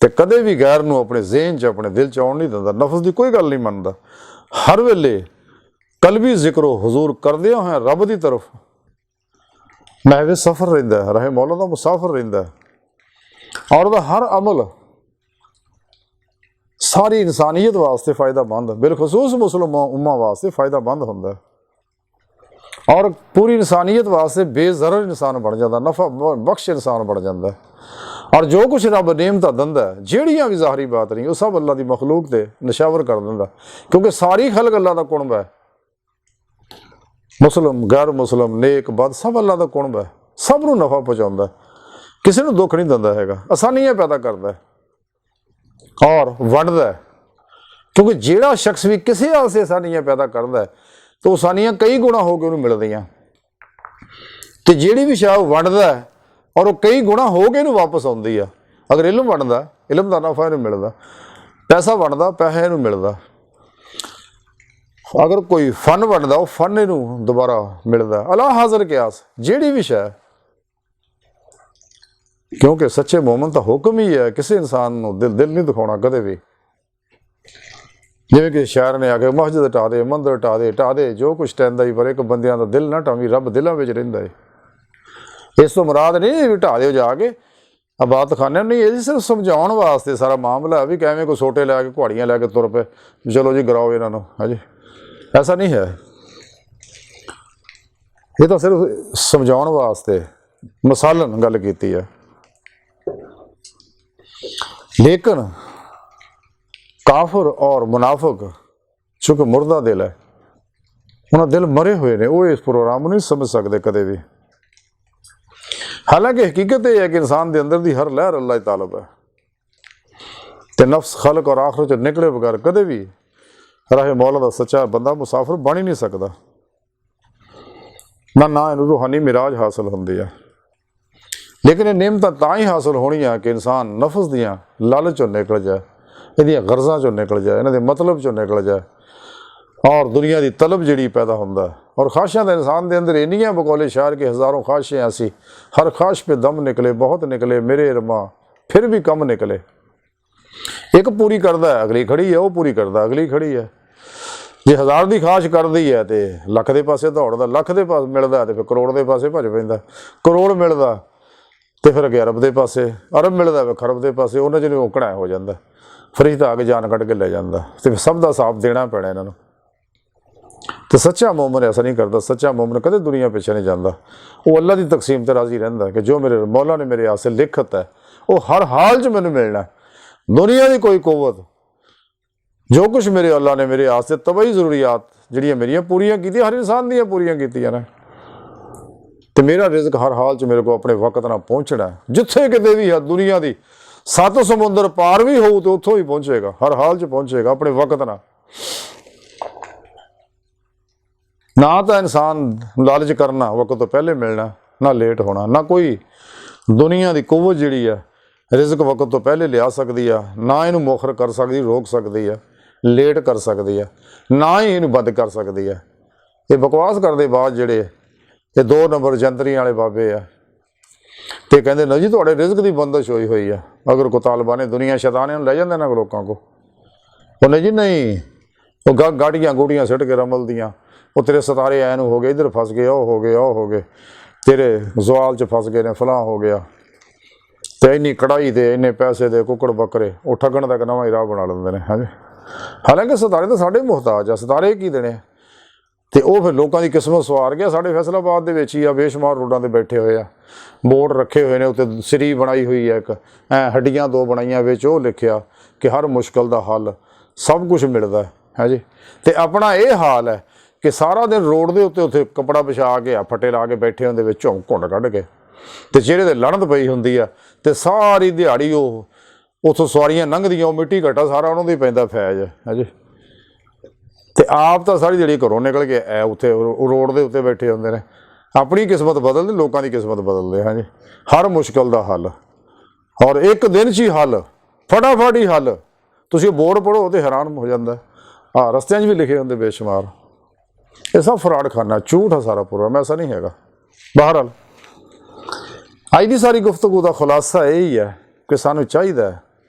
ਤੇ ਕਦੇ ਵੀ ਗੈਰ ਨੂੰ ਆਪਣੇ ਜ਼ਿਹਨ 'ਚ ਆਪਣੇ ਦਿਲ 'ਚ ਆਉਣ ਨਹੀਂ ਦਿੰਦਾ, ਨਫਸ ਦੀ ਕੋਈ ਗੱਲ ਨਹੀਂ ਮੰਨਦਾ। ਹਰ ਵੇਲੇ ਕਲਬੀ ਜ਼ਿਕਰੋ ਹਜ਼ੂਰ ਕਰਦਿਆਂ ਹੋਇਆ ਰੱਬ ਦੀ ਤਰਫ ਮਹਿਵੇ ਸਫ਼ਰ ਰਹਿੰਦਾ, ਰਾਹੇ ਮੌਲਾ ਦਾ ਮੁਸਾਫਿਰ ਰਹਿੰਦਾ, ਔਰ ਉਹਦਾ ਹਰ ਅਮਲ ਸਾਰੀ ਇਨਸਾਨੀਅਤ ਵਾਸਤੇ ਫਾਇਦਾਮੰਦ, ਬਿਲਖਸੂਸ ਮੁਸਲਿਮ ਉਮਾ ਵਾਸਤੇ ਫਾਇਦਾਮੰਦ ਹੁੰਦਾ ਔਰ ਪੂਰੀ ਇਨਸਾਨੀਅਤ ਵਾਸਤੇ ਬੇਜ਼ਰਰ ਇਨਸਾਨ ਬਣ ਜਾਂਦਾ, ਨਫਾ ਬਖਸ਼ ਇਨਸਾਨ ਬਣ ਜਾਂਦਾ। ਔਰ ਜੋ ਕੁਛ ਰੱਬ ਨੇਮਤਾਂ ਦਿੰਦਾ, ਜਿਹੜੀਆਂ ਵੀ ਜ਼ਾਹਰੀ ਬਾਤ ਨਹੀਂ, ਉਹ ਸਭ ਅੱਲਾ ਦੀ ਮਖਲੂਕ ਤੇ ਨਿਸ਼ਾਵਰ ਕਰ ਦਿੰਦਾ, ਕਿਉਂਕਿ ਸਾਰੀ ਖਲਕ ਅੱਲਾ ਦਾ ਕੁਣਬ ਹੈ। ਮੁਸਲਿਮ, ਗੈਰ ਮੁਸਲਿਮ, ਨੇਕ, ਬਦ, ਸਭ ਅੱਲਾ ਦਾ ਕੁਣਬ ਹੈ। ਸਭ ਨੂੰ ਨਫਾ ਪਹੁੰਚਾਉਂਦਾ, ਕਿਸੇ ਨੂੰ ਦੁੱਖ ਨਹੀਂ ਦਿੰਦਾ ਹੈਗਾ, ਆਸਾਨੀਆਂ ਪੈਦਾ ਕਰਦਾ ਔਰ ਵੰਡਦਾ। ਕਿਉਂਕਿ ਜਿਹੜਾ ਸ਼ਖਸ ਵੀ ਕਿਸੇ ਵਾਸਤੇ ਆਸਾਨੀਆਂ ਪੈਦਾ ਕਰਦਾ ਤਾਂ ਆਸਾਨੀਆਂ ਕਈ ਗੁਣਾ ਹੋ ਕੇ ਉਹਨੂੰ ਮਿਲਦੀਆਂ, ਤੇ ਜਿਹੜੀ ਵੀ ਸ਼ਾਹ ਵੰਡਦਾ ਔਰ ਉਹ ਕਈ ਗੁਣਾ ਹੋ ਕੇ ਇਹਨੂੰ ਵਾਪਸ ਆਉਂਦੀ ਆ। ਅਗਰ ਇਲਮ ਵੰਡਦਾ, ਇਲਮ ਦਾ ਨਫਾ ਇਹਨੂੰ ਮਿਲਦਾ, ਪੈਸਾ ਵੰਡਦਾ, ਪੈਸਾ ਇਹਨੂੰ ਮਿਲਦਾ। ਅਗਰ ਕੋਈ ਫਨ ਵੰਡਦਾ, ਉਹ ਫਨ ਇਹਨੂੰ ਦੁਬਾਰਾ ਮਿਲਦਾ। ਅਲਾ ਹਾਜ਼ਰ ਕਿਆਸ, ਜਿਹੜੀ ਵੀ ਸ਼ਾਹ, ਕਿਉਂਕਿ ਸੱਚੇ ਮੋਮਨ ਦਾ ਹੁਕਮ ਹੀ ਹੈ ਕਿਸੇ ਇਨਸਾਨ ਨੂੰ ਦਿਲ ਨਹੀਂ ਦਿਖਾਉਣਾ ਕਦੇ ਵੀ। ਜਿਵੇਂ ਕਿ ਸ਼ਾਇਰ ਨੇ ਆ ਕੇ ਮਸਜਿਦ ਢਾ ਦੇ, ਮੰਦਰ ਢਾ ਦੇ, ਜੋ ਕੁਛ ਟਹਿੰਦਾ ਹੀ, ਪਰ ਇੱਕ ਬੰਦਿਆਂ ਦਾ ਦਿਲ ਨਾ ਢਾਵੀਂ, ਰੱਬ ਦਿਲਾਂ ਵਿੱਚ ਰਹਿੰਦਾ ਹੈ। ਇਸ ਤੋਂ ਮੁਰਾਦ ਨਹੀਂ ਵੀ ਢਾ ਦਿਓ ਜਾ ਕੇ ਇਬਾਦਤਖਾਨੇ, ਨਹੀਂ, ਇਹ ਸਿਰਫ ਸਮਝਾਉਣ ਵਾਸਤੇ ਸਾਰਾ ਮਾਮਲਾ ਵੀ ਕਿਵੇਂ ਕੋਈ ਸੋਟੇ ਲੈ ਕੇ, ਘੋੜੀਆਂ ਲੈ ਕੇ ਤੁਰ ਪਏ, ਚਲੋ ਜੀ ਗਰਾਓ ਇਹਨਾਂ ਨੂੰ, ਹਾਂਜੀ, ਐਸਾ ਨਹੀਂ ਹੈ। ਇਹ ਤਾਂ ਸਿਰਫ ਸਮਝਾਉਣ ਵਾਸਤੇ ਮਿਸਾਲਨ ਗੱਲ ਕੀਤੀ ਹੈ। ਲੇਕਿਨ ਕਾਫਰ ਔਰ ਮੁਨਾਫਿਕ ਚੂँकि ਮੁਰਦਾ ਦਿਲ ਹੈ, ਉਹਨਾਂ ਦਿਲ ਮਰੇ ਹੋਏ ਨੇ, ਉਹ ਇਸ ਪ੍ਰੋਗਰਾਮ ਨੂੰ ਨਹੀਂ ਸਮਝ ਸਕਦੇ ਕਦੇ ਵੀ। ਹਾਲਾਂਕਿ ਹਕੀਕਤ ਇਹ ਹੈ ਕਿ ਇਨਸਾਨ ਦੇ ਅੰਦਰ ਦੀ ਹਰ ਲਹਿਰ ਅੱਲਾਹ ਦੀ ਤਾਲਬ ਹੈ, ਤੇ ਨਫਸ, ਖਲਕ ਔਰ ਆਖਰਤ ਚ ਨਿਕਲੇ ਬਗੈਰ ਕਦੇ ਵੀ ਰਾਹੇ ਮੌਲਾ ਦਾ ਸੱਚਾ ਬੰਦਾ ਮੁਸਾਫਿਰ ਬਣ ਹੀ ਨਹੀਂ ਸਕਦਾ। ਨਾ ਇਹਨੂੰ ਰੂਹਾਨੀ ਮਿਰਾਜ ਹਾਸਲ ਹੁੰਦੀ ਆ। ਲੇਕਿਨ ਇਹ ਨਿਯਮਤਾਂ ਤਾਂ ਹੀ ਹਾਸਲ ਹੋਣੀਆਂ ਕਿ ਇਨਸਾਨ ਨਫਸ ਦੀਆਂ ਲਾਲਚ ਚੋਂ ਨਿਕਲ ਜਾਏ, ਇਹਦੀਆਂ ਗਰਜ਼ਾਂ ਚੋਂ ਨਿਕਲ ਜਾਏ, ਇਹਨਾਂ ਦੇ ਮਤਲਬ ਚੋਂ ਨਿਕਲ ਜਾਏ, ਔਰ ਦੁਨੀਆ ਦੀ ਤਲਬ ਜਿਹੜੀ ਪੈਦਾ ਹੁੰਦਾ। ਔਰ ਖਾਸ਼ਾਂ ਦਾ ਇਨਸਾਨ ਦੇ ਅੰਦਰ ਇੰਨੀਆਂ ਬਕੌਲੇ ਸ਼ਾਇਰ के हज़ारों ख्वाहिशें ऐसी, हर ख्वाहिश पे दम निकले, बहुत निकले मेरे इरमा, फिर भी कम निकले। एक पूरी करता है, अगली खड़ी है, वो पूरी करता, अगली खड़ी है। जे 1000 ਦੀ ਖਾਸ਼ ਕਰਦੀ ਹੈ ਤੇ ਲੱਖ ਦੇ ਪਾਸੇ ਦੌੜਦਾ, ਲੱਖ ਦੇ ਪਾਸ ਮਿਲਦਾ ਤੇ ਫਿਰ ਕਰੋੜ ਦੇ ਪਾਸੇ ਭੱਜ ਪੈਂਦਾ, ਕਰੋੜ ਮਿਲਦਾ ਤੇ ਫਿਰ ਅੱਗੇ ਅਰਬ ਦੇ ਪਾਸੇ, ਅਰਬ ਮਿਲਦਾ ਫਿਰ ਖਰਬ ਦੇ ਪਾਸੇ, ਉਹਨਾਂ ਜਿਹਨੂੰ ਔਕੜਾ ਹੋ ਜਾਂਦਾ, ਫਰਿਸ਼ਤਾ ਆ ਕੇ ਜਾਨ ਕੱਢ ਕੇ ਲੈ ਜਾਂਦਾ। ਤੇ ਸਭ ਦਾ ਹਿਸਾਬ ਦੇਣਾ ਪੈਣਾ ਇਹਨਾਂ ਨੂੰ। ਤੇ ਸੱਚਾ ਮੂਮਨ ਐਸਾ ਨਹੀਂ ਕਰਦਾ। ਸੱਚਾ ਮੂਮਨ ਕਦੇ ਦੁਨੀਆ ਪਿੱਛੇ ਨਹੀਂ ਜਾਂਦਾ, ਉਹ ਅੱਲਾ ਦੀ ਤਕਸੀਮ ਤੇ ਰਾਜ਼ੀ ਰਹਿੰਦਾ ਕਿ ਜੋ ਮੇਰੇ ਮੌਲਾ ਨੇ ਮੇਰੇ ਵਾਸਤੇ ਲਿਖਤ ਹੈ ਉਹ ਹਰ ਹਾਲ 'ਚ ਮੈਨੂੰ ਮਿਲਣਾ। ਦੁਨੀਆ ਦੀ ਕੋਈ ਕੁਵਤ, ਜੋ ਕੁਛ ਮੇਰੇ ਅੱਲਾ ਨੇ ਮੇਰੇ ਵਾਸਤੇ ਤਬਈ ਜ਼ਰੂਰੀਆਤ ਜਿਹੜੀਆਂ ਮੇਰੀਆਂ ਪੂਰੀਆਂ ਕੀਤੀਆਂ, ਹਰ ਇਨਸਾਨ ਦੀਆਂ ਪੂਰੀਆਂ ਕੀਤੀਆਂ ਨੇ, ਤੇ ਮੇਰਾ ਰਿਜ਼ਕ ਹਰ ਹਾਲ 'ਚ ਮੇਰੇ ਕੋਲ ਆਪਣੇ ਵਕਤ ਨਾਲ ਪਹੁੰਚਣਾ। ਜਿੱਥੇ ਕਿਤੇ ਵੀ ਹੈ ਦੁਨੀਆ ਦੀ 7 ਸਮੁੰਦਰ ਪਾਰ ਵੀ ਹੋਊ ਤੇ ਉੱਥੋਂ ਹੀ ਪਹੁੰਚੇਗਾ, ਹਰ ਹਾਲ 'ਚ ਪਹੁੰਚੇਗਾ ਆਪਣੇ ਵਕਤ ਨਾਲ। ਨਾ ਤਾਂ ਇਨਸਾਨ ਲਾਲਚ ਕਰਨਾ ਵਕਤ ਤੋਂ ਪਹਿਲੇ ਮਿਲਣਾ, ਨਾ ਲੇਟ ਹੋਣਾ, ਨਾ ਕੋਈ ਦੁਨੀਆ ਦੀ ਕੁਵਤ ਜਿਹੜੀ ਆ ਰਿਜ਼ਕ ਵਕਤ ਤੋਂ ਪਹਿਲੇ ਲਿਆ ਸਕਦੀ ਆ, ਨਾ ਇਹਨੂੰ ਮੁਖਰ ਕਰ ਸਕਦੀ, ਰੋਕ ਸਕਦੀ ਆ, ਲੇਟ ਕਰ ਸਕਦੀ ਆ, ਨਾ ਹੀ ਇਹਨੂੰ ਬੰਦ ਕਰ ਸਕਦੀ ਆ। ਇਹ ਬਕਵਾਸ ਕਰਦੇ ਬਾਅਦ ਜਿਹੜੇ ਇਹ 2 ਨੰਬਰ ਜੰਤਰੀਆਂ ਵਾਲੇ ਬਾਬੇ ਆ, ਤੇ ਕਹਿੰਦੇ ਨਾ ਜੀ ਤੁਹਾਡੇ ਰਿਜ਼ਕ ਦੀ ਬੰਦਸ਼ ਹੋਈ ਹੋਈ ਆ। ਅਗਰ ਕੋ ਤਾਲਿਬਾਨ ਦੁਨੀਆ ਸ਼ੈਤਾਨ ਨੂੰ ਲੈ ਜਾਂਦੇ ਨਾ ਲੋਕਾਂ ਕੋ, ਉਹ ਨਹੀਂ ਜੀ ਨਹੀਂ, ਉਹ ਗਾੜੀਆਂ ਗੋੜੀਆਂ ਸਿੱਟ ਕੇ ਰਮਲ ਦੀਆਂ, ਉਹ ਤੇਰੇ ਸਿਤਾਰੇ ਐਨ ਹੋ ਗਏ, ਇੱਧਰ ਫਸ ਗਏ, ਉਹ ਹੋ ਗਏ, ਉਹ ਹੋ ਗਏ, ਤੇਰੇ ਜ਼ਵਾਲ 'ਚ ਫਸ ਗਏ ਨੇ, ਫਲਾਹ ਹੋ ਗਿਆ, ਤੇ ਇੰਨੀ ਕੜਾਈ ਦੇ ਇੰਨੇ ਪੈਸੇ ਦੇ ਕੁੱਕੜ ਬੱਕਰੇ, ਉਹ ਠੱਗਣ ਦਾ ਇੱਕ ਨਵਾਂ ਹੀ ਰਾਹ ਬਣਾ ਲੈਂਦੇ ਨੇ। ਹਾਂਜੀ, ਹਾਲਾਂਕਿ ਸਿਤਾਰੇ ਤਾਂ ਸਾਡੇ ਮੁਹਤਾਜ ਆ, ਸਿਤਾਰੇ ਕੀ ਦੇਣੇ। ਤੇ ਉਹ ਫਿਰ ਲੋਕਾਂ ਦੀ ਕਿਸਮਤ ਸਵਾਰ ਗਿਆ। ਸਾਡੇ ਫੈਸਲਾਬਾਦ ਦੇ ਵਿੱਚ ਹੀ ਆ, ਬੇਸ਼ੁਮਾਰ ਰੋਡਾਂ 'ਤੇ ਬੈਠੇ ਹੋਏ ਆ, ਬੋਰਡ ਰੱਖੇ ਹੋਏ ਨੇ, ਉੱਤੇ ਸਿਰੀ ਬਣਾਈ ਹੋਈ ਹੈ ਇੱਕ, ਹੱਡੀਆਂ 2 ਬਣਾਈਆਂ, ਵਿੱਚ ਉਹ ਲਿਖਿਆ ਕਿ ਹਰ ਮੁਸ਼ਕਲ ਦਾ ਹੱਲ, ਸਭ ਕੁਛ ਮਿਲਦਾ ਹੈ ਜੀ। ਤੇ ਆਪਣਾ ਇਹ ਹਾਲ ਹੈ ਕਿ ਸਾਰਾ ਦਿਨ ਰੋਡ ਦੇ ਉੱਤੇ ਕੱਪੜਾ ਵਿਛਾ ਕੇ ਆ, ਫੱਟੇ ਲਾ ਕੇ ਬੈਠੇ ਹੁੰਦੇ, ਵਿੱਚੋਂ ਘੁੰਡ ਕੱਢ ਕੇ, ਤੇ ਚਿਹਰੇ 'ਤੇ ਲੜਨ ਪਈ ਹੁੰਦੀ ਆ, ਤੇ ਸਾਰੀ ਦਿਹਾੜੀ ਉਹ ਉੱਥੋਂ ਸਵਾਰੀਆਂ ਲੰਘਦੀਆਂ, ਉਹ ਮਿੱਟੀ ਘੱਟਾ ਸਾਰਾ ਉਹਨਾਂ ਦਾ ਹੀ ਪੈਂਦਾ ਫੈਜ਼ ਹੈ ਜੀ। ਤੇ ਆਪ ਤਾਂ ਸਾਰੀ ਦਿਹਾੜੀ ਘਰੋਂ ਨਿਕਲ ਕੇ ਉੱਥੇ ਰੋਡ ਦੇ ਉੱਤੇ ਬੈਠੇ ਹੁੰਦੇ ਨੇ। ਆਪਣੀ ਕਿਸਮਤ ਬਦਲਦੇ, ਲੋਕਾਂ ਦੀ ਕਿਸਮਤ ਬਦਲਦੇ। ਹਾਂਜੀ, ਹਰ ਮੁਸ਼ਕਲ ਦਾ ਹੱਲ, ਔਰ ਇੱਕ ਦਿਨ 'ਚ ਹੀ ਹੱਲ, ਫਟਾਫਟ ਹੀ ਹੱਲ। ਤੁਸੀਂ ਬੋਰਡ ਪੜ੍ਹੋ ਤੇ ਹੈਰਾਨ ਹੋ ਜਾਂਦਾ, ਰਸਤਿਆਂ 'ਚ ਵੀ ਲਿਖੇ ਹੁੰਦੇ ਬੇਸ਼ੁਮਾਰ। ਇਹ ਸਭ ਫਰਾਡ ਖਾਨਾ, ਝੂਠ ਆ ਸਾਰਾ ਪ੍ਰੋਗਰਾਮ, ਐਸਾ ਨਹੀਂ ਹੈਗਾ। ਬਹਰਹਾਲ ਅੱਜ ਦੀ ਸਾਰੀ ਗੁਫ਼ਤਗੂ ਦਾ ਖੁਲਾਸਾ ਇਹ ਹੀ ਹੈ ਕਿ ਸਾਨੂੰ ਚਾਹੀਦਾ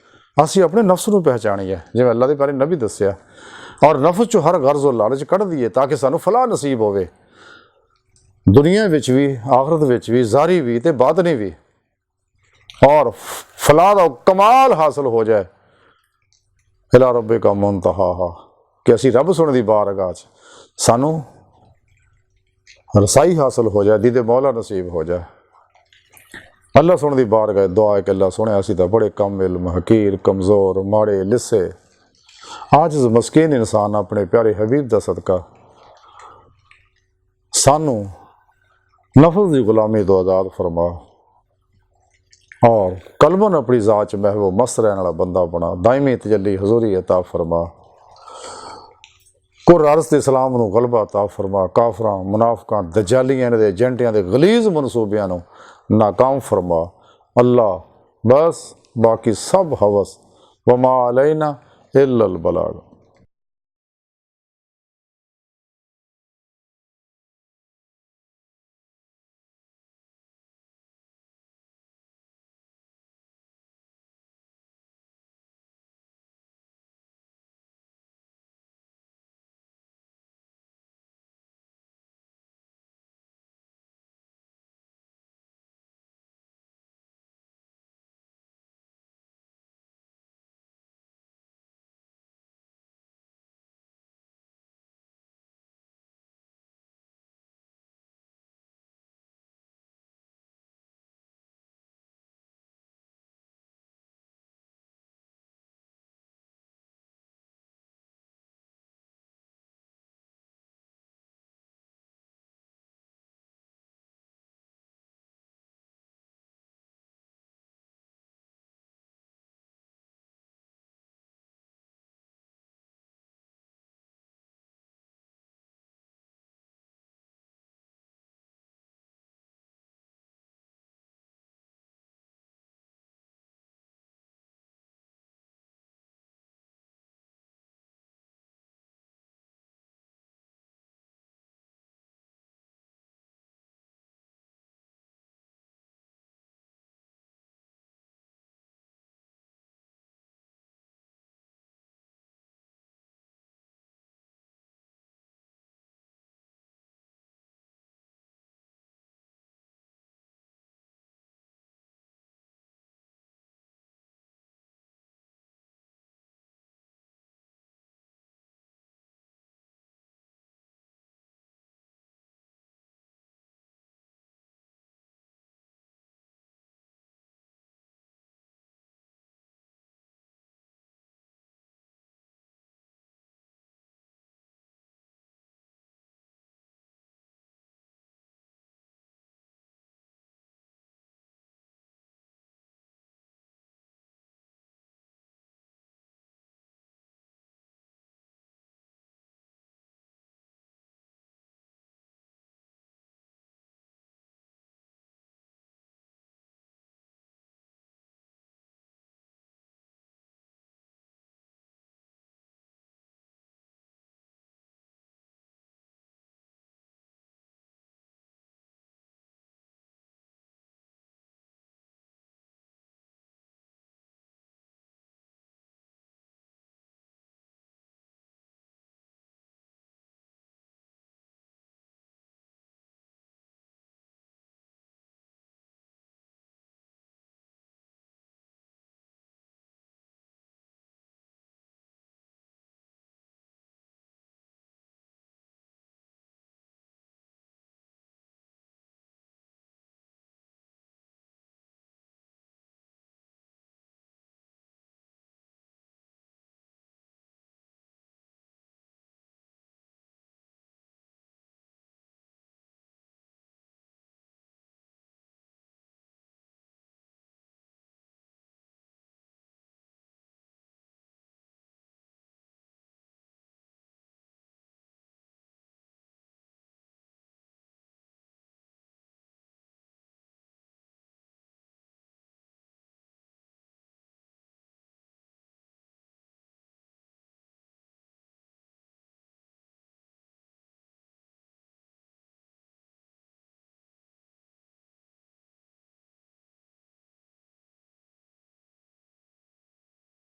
ਅਸੀਂ ਆਪਣੇ ਨਫਸ ਨੂੰ ਪਹਿਚਾਣੀਏ, ਜਿਵੇਂ ਅੱਲਾ ਦੇ ਪਿਆਰੇ ਨਬੀ ਦੱਸਿਆ, ਔਰ ਨਫਸ 'ਚੋਂ ਹਰ ਗਰਜ਼ ਔਰ ਲਾਲਚ ਕੱਢ ਦਈਏ ਤਾਂ ਕਿ ਸਾਨੂੰ ਫਲਾਹ ਨਸੀਬ ਹੋਵੇ, ਦੁਨੀਆ ਵਿੱਚ ਵੀ, ਆਖਰਤ ਵਿੱਚ ਵੀ, ਜ਼ਾਹਰੀ ਵੀ ਤੇ ਬਾਤਨੀ ਵੀ, ਔਰ ਫਲਾਹ ਦਾ ਕਮਾਲ ਹਾਸਲ ਹੋ ਜਾਏ। इला रब्बे का मुंतहा कि असी रब सुने दी बारगाह च सानू रसाई हासिल हो जाए, दीदे मौला नसीब हो जाए। अल्लाह सुने दी बारगाह दुआ है कि अल्लाह सुने असी तो बड़े कम इल्म, हकीर, कमज़ोर, माड़े, लिस्से, आजिज़ मस्कीन इंसान अपने प्यारे हबीब दा सदका सानू नफ्स की गुलामी तो आज़ाद फरमा और कलबन अपनी ज़ात च महबूब मस्त रहने वाला बंदा बना, दायमी तजल्ली हजूरी अता फरमा, कुर अर्ज़ ते इस्लाम नूं गलबा अता फरमा, काफरां, मुनाफिकां, दजालियां दे एजेंटियां दे गलीज़ मनसूबियां नूं नाकाम फरमा। अल्लाह बस बाकी सब हवस वमा अलैना इल्लल बलाग।